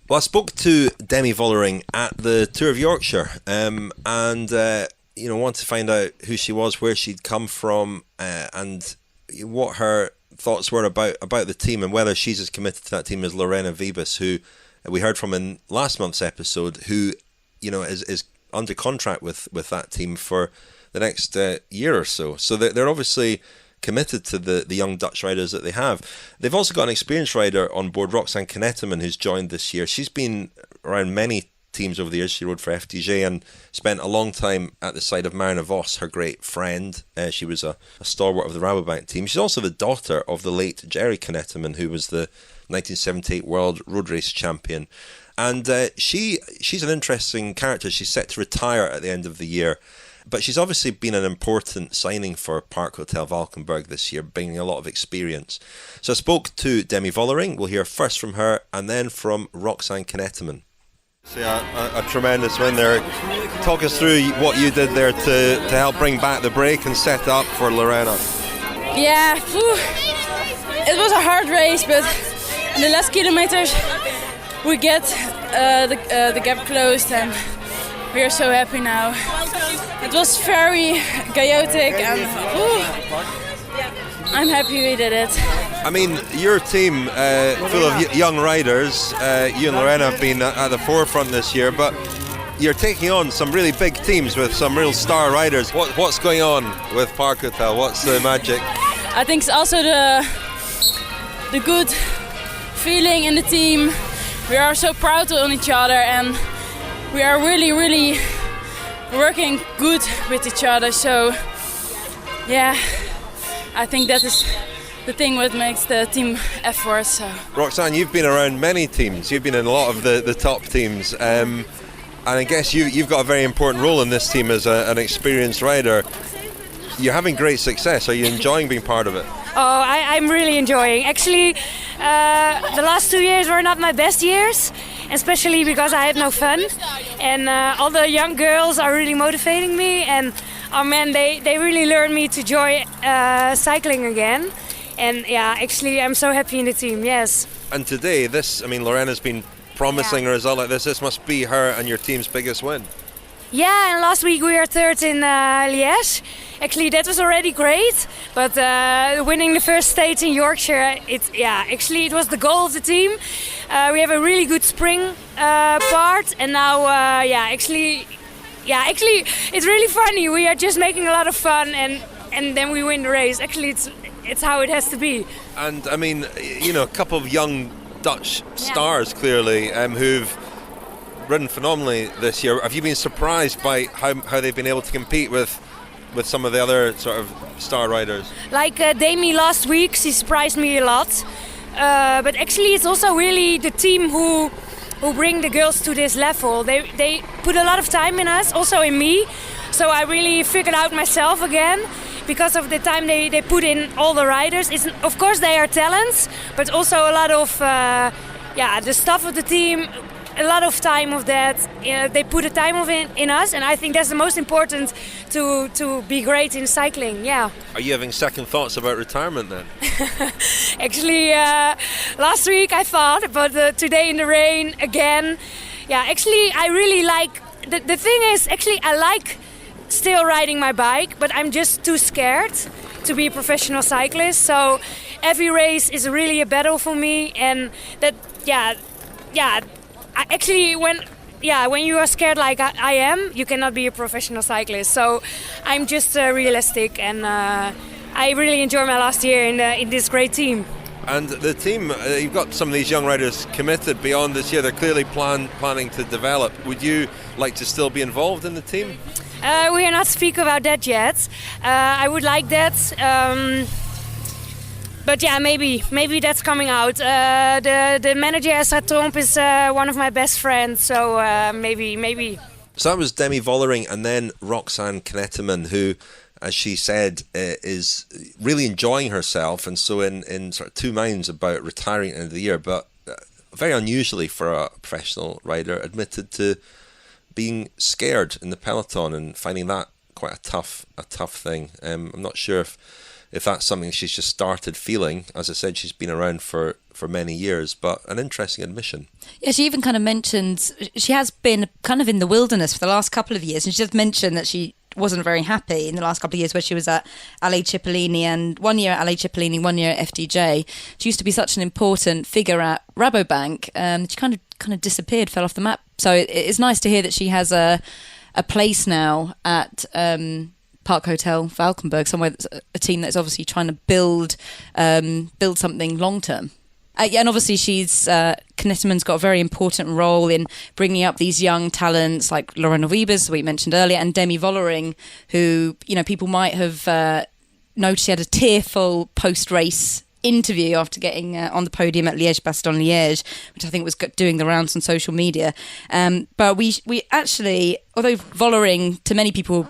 Well, I spoke to Demi Vollering at the Tour of Yorkshire and wanted to find out who she was, where she'd come from and what her thoughts were about the team and whether she's as committed to that team as Lorena Wiebes, who we heard from in last month's episode, who is under contract with that team for the next year or so. So they're obviously committed to the young Dutch riders that they have. They've also got an experienced rider on board, Roxane Knetemann, who's joined this year. She's been around many teams over the years. She rode for FDJ and spent a long time at the side of Marina Vos, her great friend. She was a stalwart of the Rabobank team. She's also the daughter of the late Jerry Knetemann, who was the 1978 World Road Race champion. And she's an interesting character. She's set to retire at the end of the year. But she's obviously been an important signing for Park Hotel Valkenburg this year, bringing a lot of experience. So I spoke to Demi Vollering. We'll hear first from her and then from Roxane Knetemann. So a tremendous win there. Talk us through what you did there to help bring back the break and set up for Lorena. Yeah, it was a hard race, but in the last kilometers we get the gap closed, and we are so happy now. It was very chaotic and I'm happy we did it. I mean, your team, full of young riders, you and Lorena have been at the forefront this year, but you're taking on some really big teams with some real star riders. What's going on with Park Hotel? What's the magic? I think it's also the good feeling in the team. We are so proud on each other and we are really, really working good with each other. So, yeah, I think that is the thing what makes the team effort. So. Roxane, you've been around many teams. You've been in a lot of the top teams. And I guess you've got a very important role in this team as an experienced rider. You're having great success. Are you enjoying being part of it? Oh, I'm really enjoying. Actually, the last 2 years were not my best years, especially because I had no fun. And all the young girls are really motivating me. And oh man, they really learned me to enjoy cycling again. And yeah, actually, I'm so happy in the team, yes. And today, Lorena's been promising a result like this. This must be her and your team's biggest win. Yeah, and last week we were third in Liège. Actually, that was already great, but winning the first stage in Yorkshire, it was the goal of the team. We have a really good spring part, and now, actually, it's really funny. We are just making a lot of fun, and then we win the race. Actually, it's how it has to be. And I mean, a couple of young Dutch stars clearly who've ridden phenomenally this year. Have you been surprised by how they've been able to compete with some of the other sort of star riders? Like Demi last week, she surprised me a lot. But actually, it's also really the team who bring the girls to this level. They put a lot of time in us, also in me. So I really figured out myself again because of the time they put in all the riders. Of course, they are talents, but also a lot of the stuff of the team. A lot of time of that. They put a time of it in us, and I think that's the most important to be great in cycling. Yeah. Are you having second thoughts about retirement then? Actually, last week I thought, but today in the rain again. Yeah, actually, I really like. The thing is, actually, I like still riding my bike, but I'm just too scared to be a professional cyclist. So every race is really a battle for me, and that, Actually, when you are scared like I am, you cannot be a professional cyclist. So I'm just realistic, and I really enjoyed my last year in this great team. And the team, you've got some of these young riders committed beyond this year. They're clearly planning to develop. Would you like to still be involved in the team? We are not speaking about that yet. I would like that. But yeah, maybe that's coming out. The manager Esra Tromp is one of my best friends, so maybe. So that was Demi Vollering, and then Roxane Knetemann, who, as she said, is really enjoying herself, and so in sort of two minds about retiring at the end of the year, but very unusually for a professional rider, admitted to being scared in the peloton and finding that quite a tough thing. I'm not sure if that's something she's just started feeling. As I said, she's been around for many years, but an interesting admission. Yeah, she even kind of mentioned she has been kind of in the wilderness for the last couple of years, and she just mentioned that she wasn't very happy in the last couple of years where she was at Ale Cipollini, and 1 year at Ale Cipollini, 1 year at FDJ. She used to be such an important figure at Rabobank. She kind of disappeared, fell off the map. So it's nice to hear that she has a place now at Park Hotel Valkenburg, somewhere that's a team that's obviously trying to build something long term. And obviously Knetemann's got a very important role in bringing up these young talents like Lorena Wiebes, we mentioned earlier, and Demi Vollering, who, people might have noticed she had a tearful post-race interview after getting on the podium at Liège-Bastogne-Liège, which I think was doing the rounds on social media. But we actually, although Vollering to many people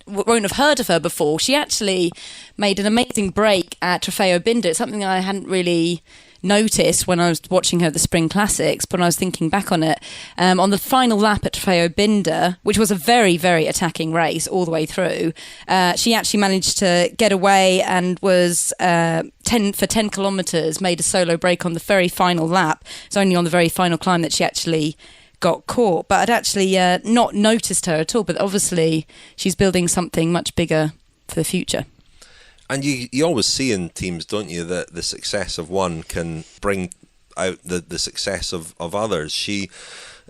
won't have heard of her before, she actually made an amazing break at Trofeo Binda. It's something I hadn't really noticed when I was watching her at the Spring Classics, but when I was thinking back on it, on the final lap at Trofeo Binda, which was a very, very attacking race all the way through, she actually managed to get away and was 10 kilometres, made a solo break on the very final lap. It's only on the very final climb that she actually got caught. But I'd actually not noticed her at all. But obviously she's building something much bigger for the future. And you always see in teams, don't you, that the success of one can bring out the success of others.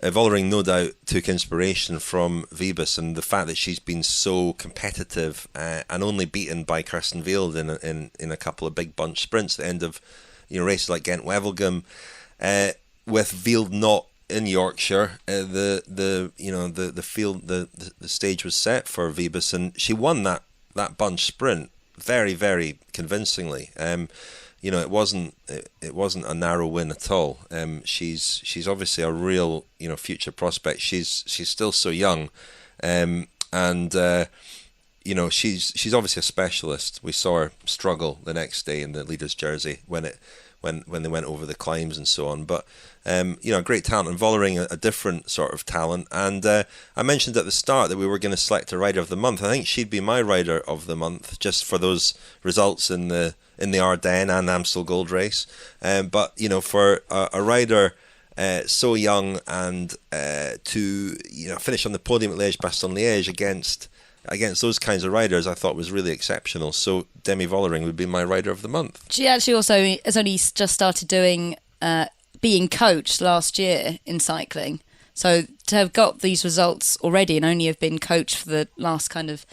Vollering no doubt took inspiration from Wiebes, and the fact that she's been so competitive and only beaten by Kirsten Wild in a couple of big bunch sprints at the end of races like Ghent-Wevelgem, with Wild not in Yorkshire, the stage was set for Wiebes, and she won that bunch sprint very, very convincingly. It wasn't a narrow win at all. She's obviously a real future prospect. She's still so young, and she's obviously a specialist. We saw her struggle the next day in the leader's jersey when they went over the climbs and so on. But a great talent, and Vollering a different sort of talent. And I mentioned at the start that we were going to select a rider of the month. I think she'd be my rider of the month just for those results in the Ardennes and Amstel Gold Race. But for a rider so young and to finish on the podium at Liège-Bastogne-Liège against those kinds of riders, I thought was really exceptional. So Demi Vollering would be my rider of the month. She actually also has only just started doing being coached last year in cycling. So to have got these results already and only have been coached for the last kind of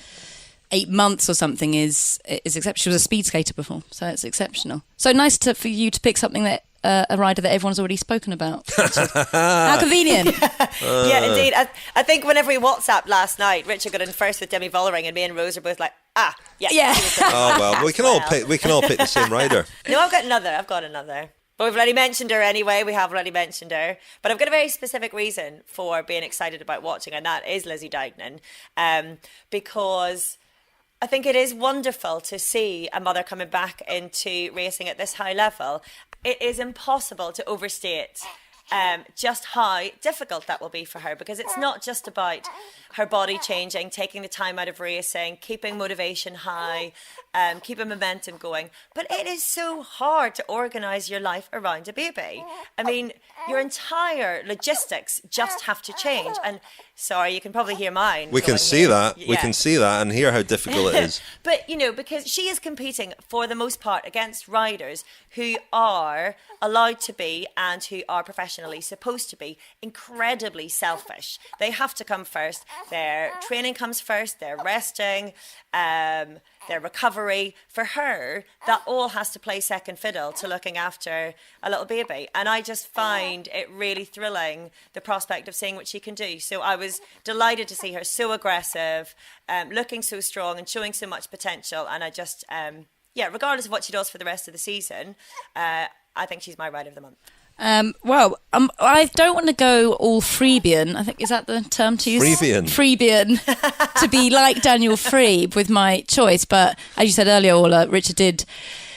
8 months or something is exceptional. She was a speed skater before, so it's exceptional. So nice for you to pick something that a rider that everyone's already spoken about. How convenient. Yeah, indeed. I think whenever we WhatsApped last night, Richard got in first with Demi Vollering, and me and Rose are both like, yeah. Oh well, we can all pick the same rider. No, I've got another. But we've already mentioned her anyway. We have already mentioned her. But I've got a very specific reason for being excited about watching, and that is Lizzie Deignan, because I think it is wonderful to see a mother coming back into racing at this high level. It is impossible to overstate just how difficult that will be for her, because it's not just about her body changing, taking the time out of racing, keeping motivation high, keeping momentum going, but it is so hard to organise your life around a baby. I mean, your entire logistics just have to change. And sorry, you can probably hear mine. We can see that. Yeah. We can see that and hear how difficult it is. But, because she is competing for the most part against riders who are allowed to be and who are professionally supposed to be incredibly selfish. They have to come first. Their training comes first. Their resting, their recovery. For her, that all has to play second fiddle to looking after a little baby. And I just find it really thrilling, the prospect of seeing what she can do. So I was delighted to see her so aggressive, looking so strong and showing so much potential. And I just, regardless of what she does for the rest of the season, I think she's my rider of the month. I don't want to go all Freebian. I think, is that the term to use? Freebian to be like Daniel Freeb with my choice. But as you said earlier, Orla, Richard did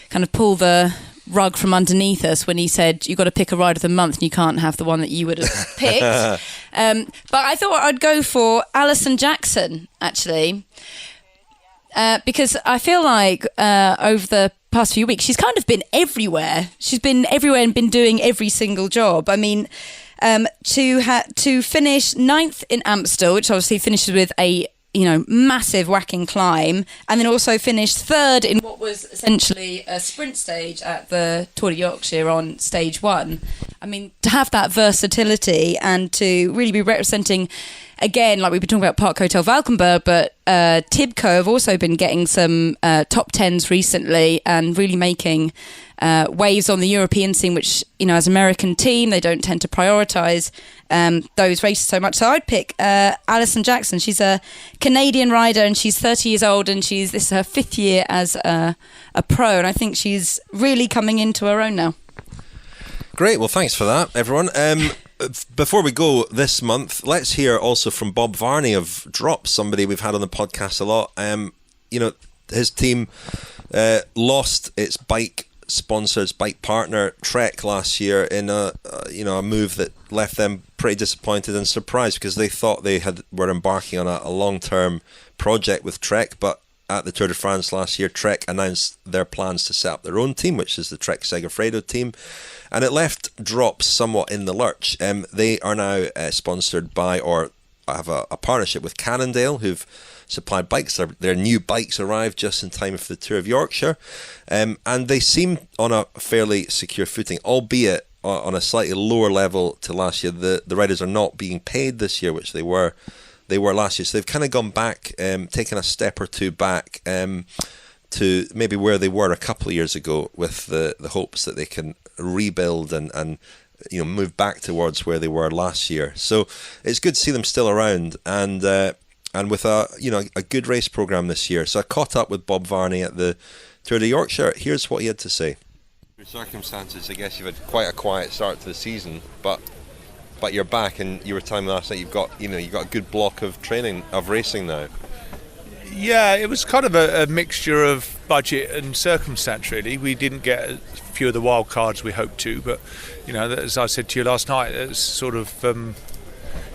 kind of pull the rug from underneath us when he said you've got to pick a rider of the month and you can't have the one that you would have picked. But I thought I'd go for Alison Jackson, actually, because I feel like over the past few weeks she's kind of been everywhere. She's been everywhere and been doing every single job. I mean, to finish 9th in Amstel, which obviously finishes with a massive whacking climb, and then also finished 3rd in what was essentially a sprint stage at the Tour de Yorkshire on stage 1. I mean, to have that versatility and to really be representing, again, like we've been talking about Park Hotel Valkenburg, but Tibco have also been getting some top 10s recently and really making waves on the European scene, which, as an American team, they don't tend to prioritise those races so much. So I'd pick Alison Jackson. She's a Canadian rider and she's 30 years old, and this is her 5th year as a pro, and I think she's really coming into her own now. Great, well thanks for that, everyone. Before we go this month, let's hear also from Bob Varney of Drop, somebody we've had on the podcast a lot. His team lost its bike partner Trek last year in a move that left them pretty disappointed and surprised, because they thought they were embarking on a long-term project with Trek, but at the Tour de France last year, Trek announced their plans to set up their own team, which is the Trek Segafredo team, and it left Drops somewhat in the lurch. They are now sponsored by, or have a partnership with Cannondale, who've supplied bikes. Their new bikes arrived just in time for the Tour of Yorkshire, and they seem on a fairly secure footing, albeit on a slightly lower level to last year. The riders are not being paid this year, which they were last year. So they've kind of gone back, taken a step or two back to maybe where they were a couple of years ago, with the hopes that they can rebuild and move back towards where they were last year. So it's good to see them still around, and with a good race program this year. So I caught up with Bob Varney at the Tour de Yorkshire. Here's what he had to say. Your circumstances, I guess you've had quite a quiet start to the season, but you're back, and you were telling me last night you've got a good block of training, of racing now. Yeah, it was kind of a mixture of budget and circumstance, really. We didn't get a few of the wild cards we hoped to, but as I said to you last night, it's sort of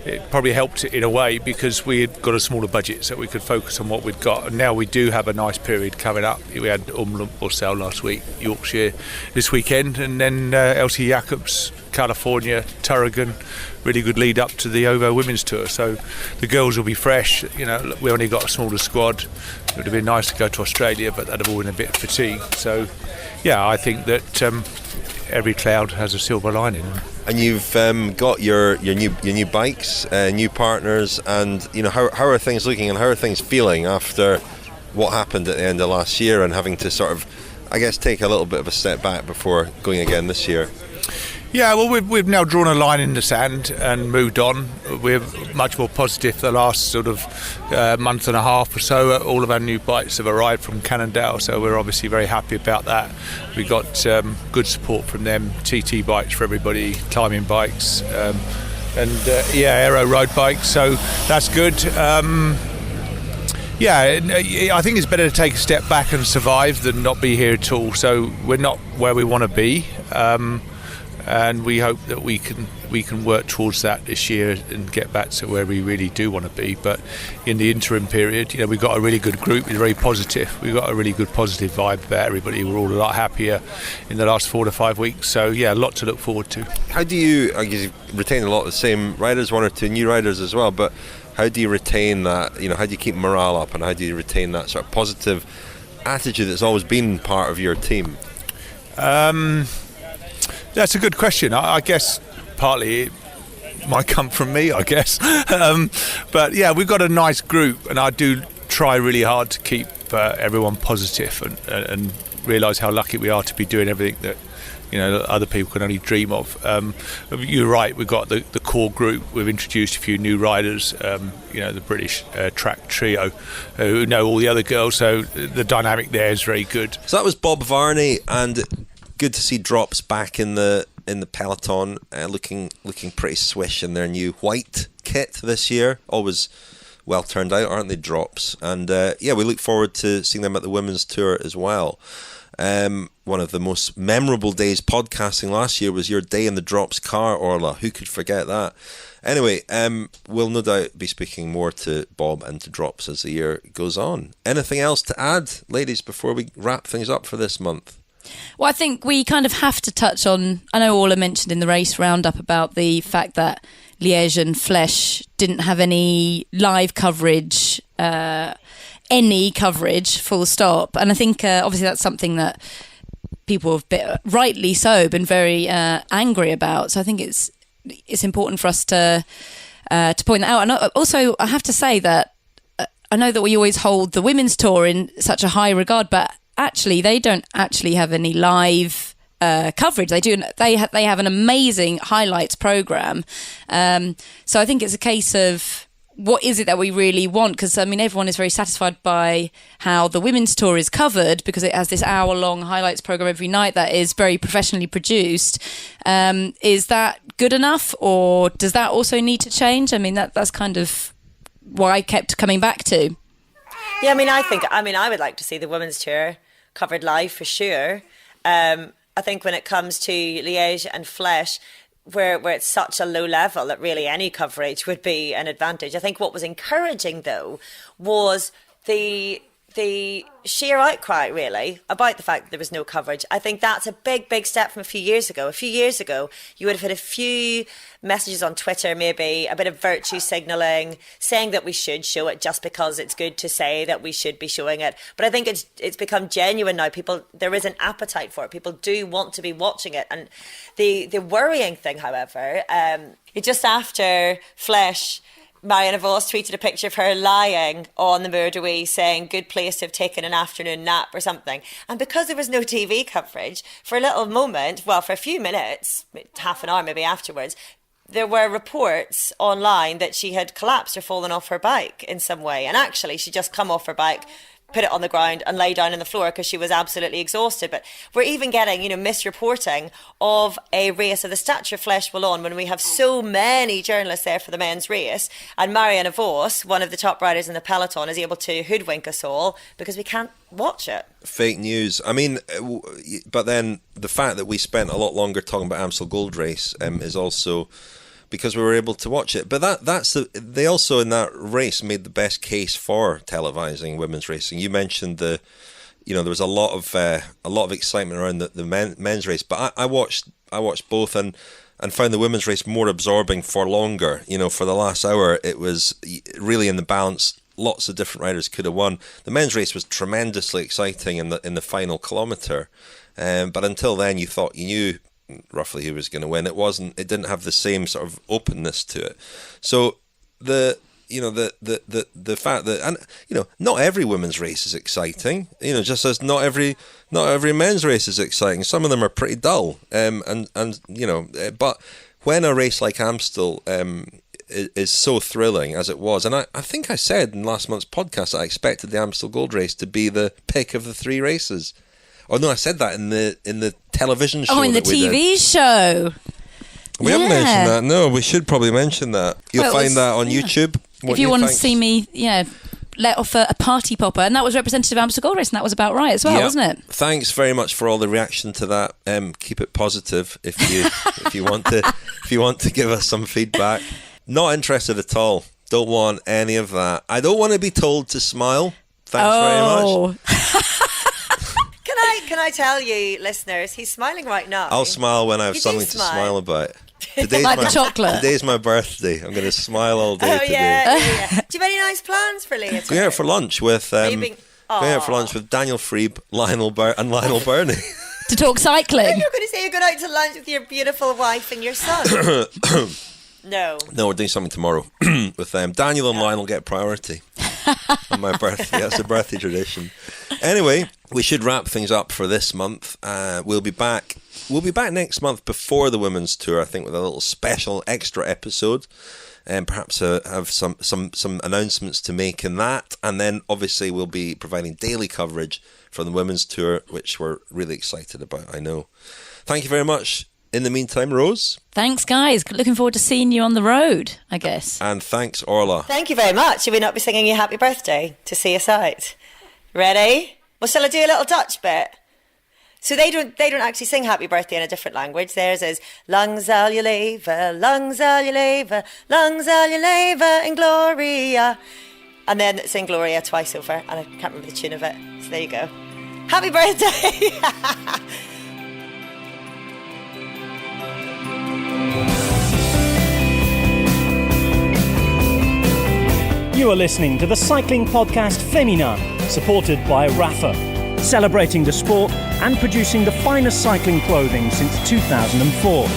it probably helped in a way, because we had got a smaller budget, so we could focus on what we'd got. And now we do have a nice period coming up. We had Borsell last week, Yorkshire this weekend, and then Elsie Jacobs, California, Turrigan. Really good lead up to the OVO Women's Tour. So the girls will be fresh. We only got a smaller squad. It would have been nice to go to Australia, but that'd have all been a bit fatigued. So, yeah, I think that every cloud has a silver lining. And you've got your new bikes, new partners, and how are things looking, and how are things feeling after what happened at the end of last year, and having to sort of, I guess, take a little bit of a step back before going again this year? Yeah, well, we've now drawn a line in the sand and moved on. We're much more positive the last sort of month and a half or so. All of our new bikes have arrived from Cannondale, so we're obviously very happy about that. We got good support from them, TT bikes for everybody, climbing bikes, and aero road bikes, so that's good. I think it's better to take a step back and survive than not be here at all. So we're not where we want to be. And we hope that we can work towards that this year and get back to where we really do want to be. But in the interim period, we've got a really good group. It's very positive. We've got a really good positive vibe about everybody. We're all a lot happier in the last 4 to 5 weeks. So yeah, a lot to look forward to. How do you? I guess you've retained a lot of the same riders, 1 or 2 new riders as well. But how do you retain that? How do you keep morale up, and how do you retain that sort of positive attitude that's always been part of your team? That's a good question. I guess partly it might come from me, I guess. But yeah, we've got a nice group, and I do try really hard to keep everyone positive and realise how lucky we are to be doing everything that other people can only dream of. You're right, we've got the core group. We've introduced a few new riders, the British track trio who know all the other girls, so the dynamic there is very good. So that was Bob Varney, and good to see Drops back in the peloton, looking pretty swish in their new white kit this year. Always well turned out, aren't they, Drops? And we look forward to seeing them at the Women's Tour as well. One of the most memorable days podcasting last year was your day in the Drops car, Orla. Who could forget that? Anyway, we'll no doubt be speaking more to Bob and to Drops as the year goes on. Anything else to add, ladies, before we wrap things up for this month? Well, I think we kind of have to touch on, I know Orla mentioned in the race roundup about the fact that Liège and Flèche didn't have any live coverage, full stop. And I think obviously that's something that people have rightly so been very angry about. So I think it's important for us to point that out. And also I have to say that I know that we always hold the women's tour in such a high regard, but actually they don't actually have any live coverage. They have an amazing highlights program. So I think it's a case of what is it that we really want? Because everyone is very satisfied by how the women's tour is covered, because it has this hour-long highlights program every night that is very professionally produced. Is that good enough, or does that also need to change? That's kind of what I kept coming back to. Yeah, I would like to see the women's tour covered live for sure. I think when it comes to Liège and Flèche, where it's such a low level that really any coverage would be an advantage. I think what was encouraging though was the the sheer outcry, really, about the fact that there was no coverage. I think that's a big, big step from a few years ago. A few years ago, you would have had a few messages on Twitter, maybe, a bit of virtue signalling, saying that we should show it just because it's good to say that we should be showing it. But I think it's become genuine now. There is an appetite for it. People do want to be watching it. And the worrying thing, however, just after Flèche, Marianne Vos tweeted a picture of her lying on the Moor de Huy saying, good place to have taken an afternoon nap or something. And because there was no TV coverage, for a little moment, well, for a few minutes, half an hour maybe afterwards, there were reports online that she had collapsed or fallen off her bike in some way. And actually, she'd just come off her bike, put it on the ground and lay down on the floor because she was absolutely exhausted. But we're even getting, misreporting of a race of the stature of Flèche Wallonne when we have so many journalists there for the men's race, and Marianne Vos, one of the top riders in the peloton, is able to hoodwink us all because we can't watch it. Fake news. I mean, but then the fact that we spent a lot longer talking about Amstel Gold Race is also because we were able to watch it. But they also in that race made the best case for televising women's racing. You mentioned there was a lot of excitement around the men's race, but I watched both and found the women's race more absorbing for longer. For the last hour, it was really in the balance. Lots of different riders could have won. The men's race was tremendously exciting in the final kilometre, but until then, you thought you knew roughly who was going to win. It didn't have the same sort of openness to it. So the fact that, and not every women's race is exciting, just as not every men's race is exciting. Some of them are pretty dull, but when a race like Amstel is so thrilling as it was, and I think I said in last month's podcast I expected the Amstel Gold Race to be the pick of the three races. Oh no, I said that in the television show. Oh, in the TV show. We haven't mentioned that. No, we should probably mention that. You'll find that on YouTube. If you want to see me, let off a party popper, and that was representative of Amstel Gold Race, and that was about right as well, wasn't it? Thanks very much for all the reaction to that. Keep it positive if you want to give us some feedback. Not interested at all. Don't want any of that. I don't want to be told to smile. Thanks very much. Can I tell you, listeners, he's smiling right now. I'll smile when I have something to smile about. Like the chocolate. Today's my birthday. I'm going to smile all day today. Yeah. Do you have any nice plans for later? Going out for lunch with Daniel Freeb, and Lionel Burney. To talk cycling. You're going to say you're going out to lunch with your beautiful wife and your son. No, we're doing something tomorrow with them. Daniel and Lionel get priority on my birthday. That's a birthday tradition. Anyway, we should wrap things up for this month. We'll be back next month before the women's tour, I think, with a little special extra episode, and perhaps have some announcements to make in that. And then obviously we'll be providing daily coverage from the women's tour, which we're really excited about, I know. Thank you very much. In the meantime, Rose. Thanks, guys. Looking forward to seeing you on the road, I guess. And thanks, Orla. Thank you very much. Should we not be singing you happy birthday to see us out? Ready? Well, shall I do a little Dutch bit? So they don't actually sing happy birthday in a different language. Theirs is lang zal je leven, lang zal je leven, lang zal je leven in Gloria. And then sing Gloria twice over, and I can't remember the tune of it. So there you go. Happy birthday! You are listening to the Cycling Podcast Féminin, supported by Rapha, celebrating the sport and producing the finest cycling clothing since 2004.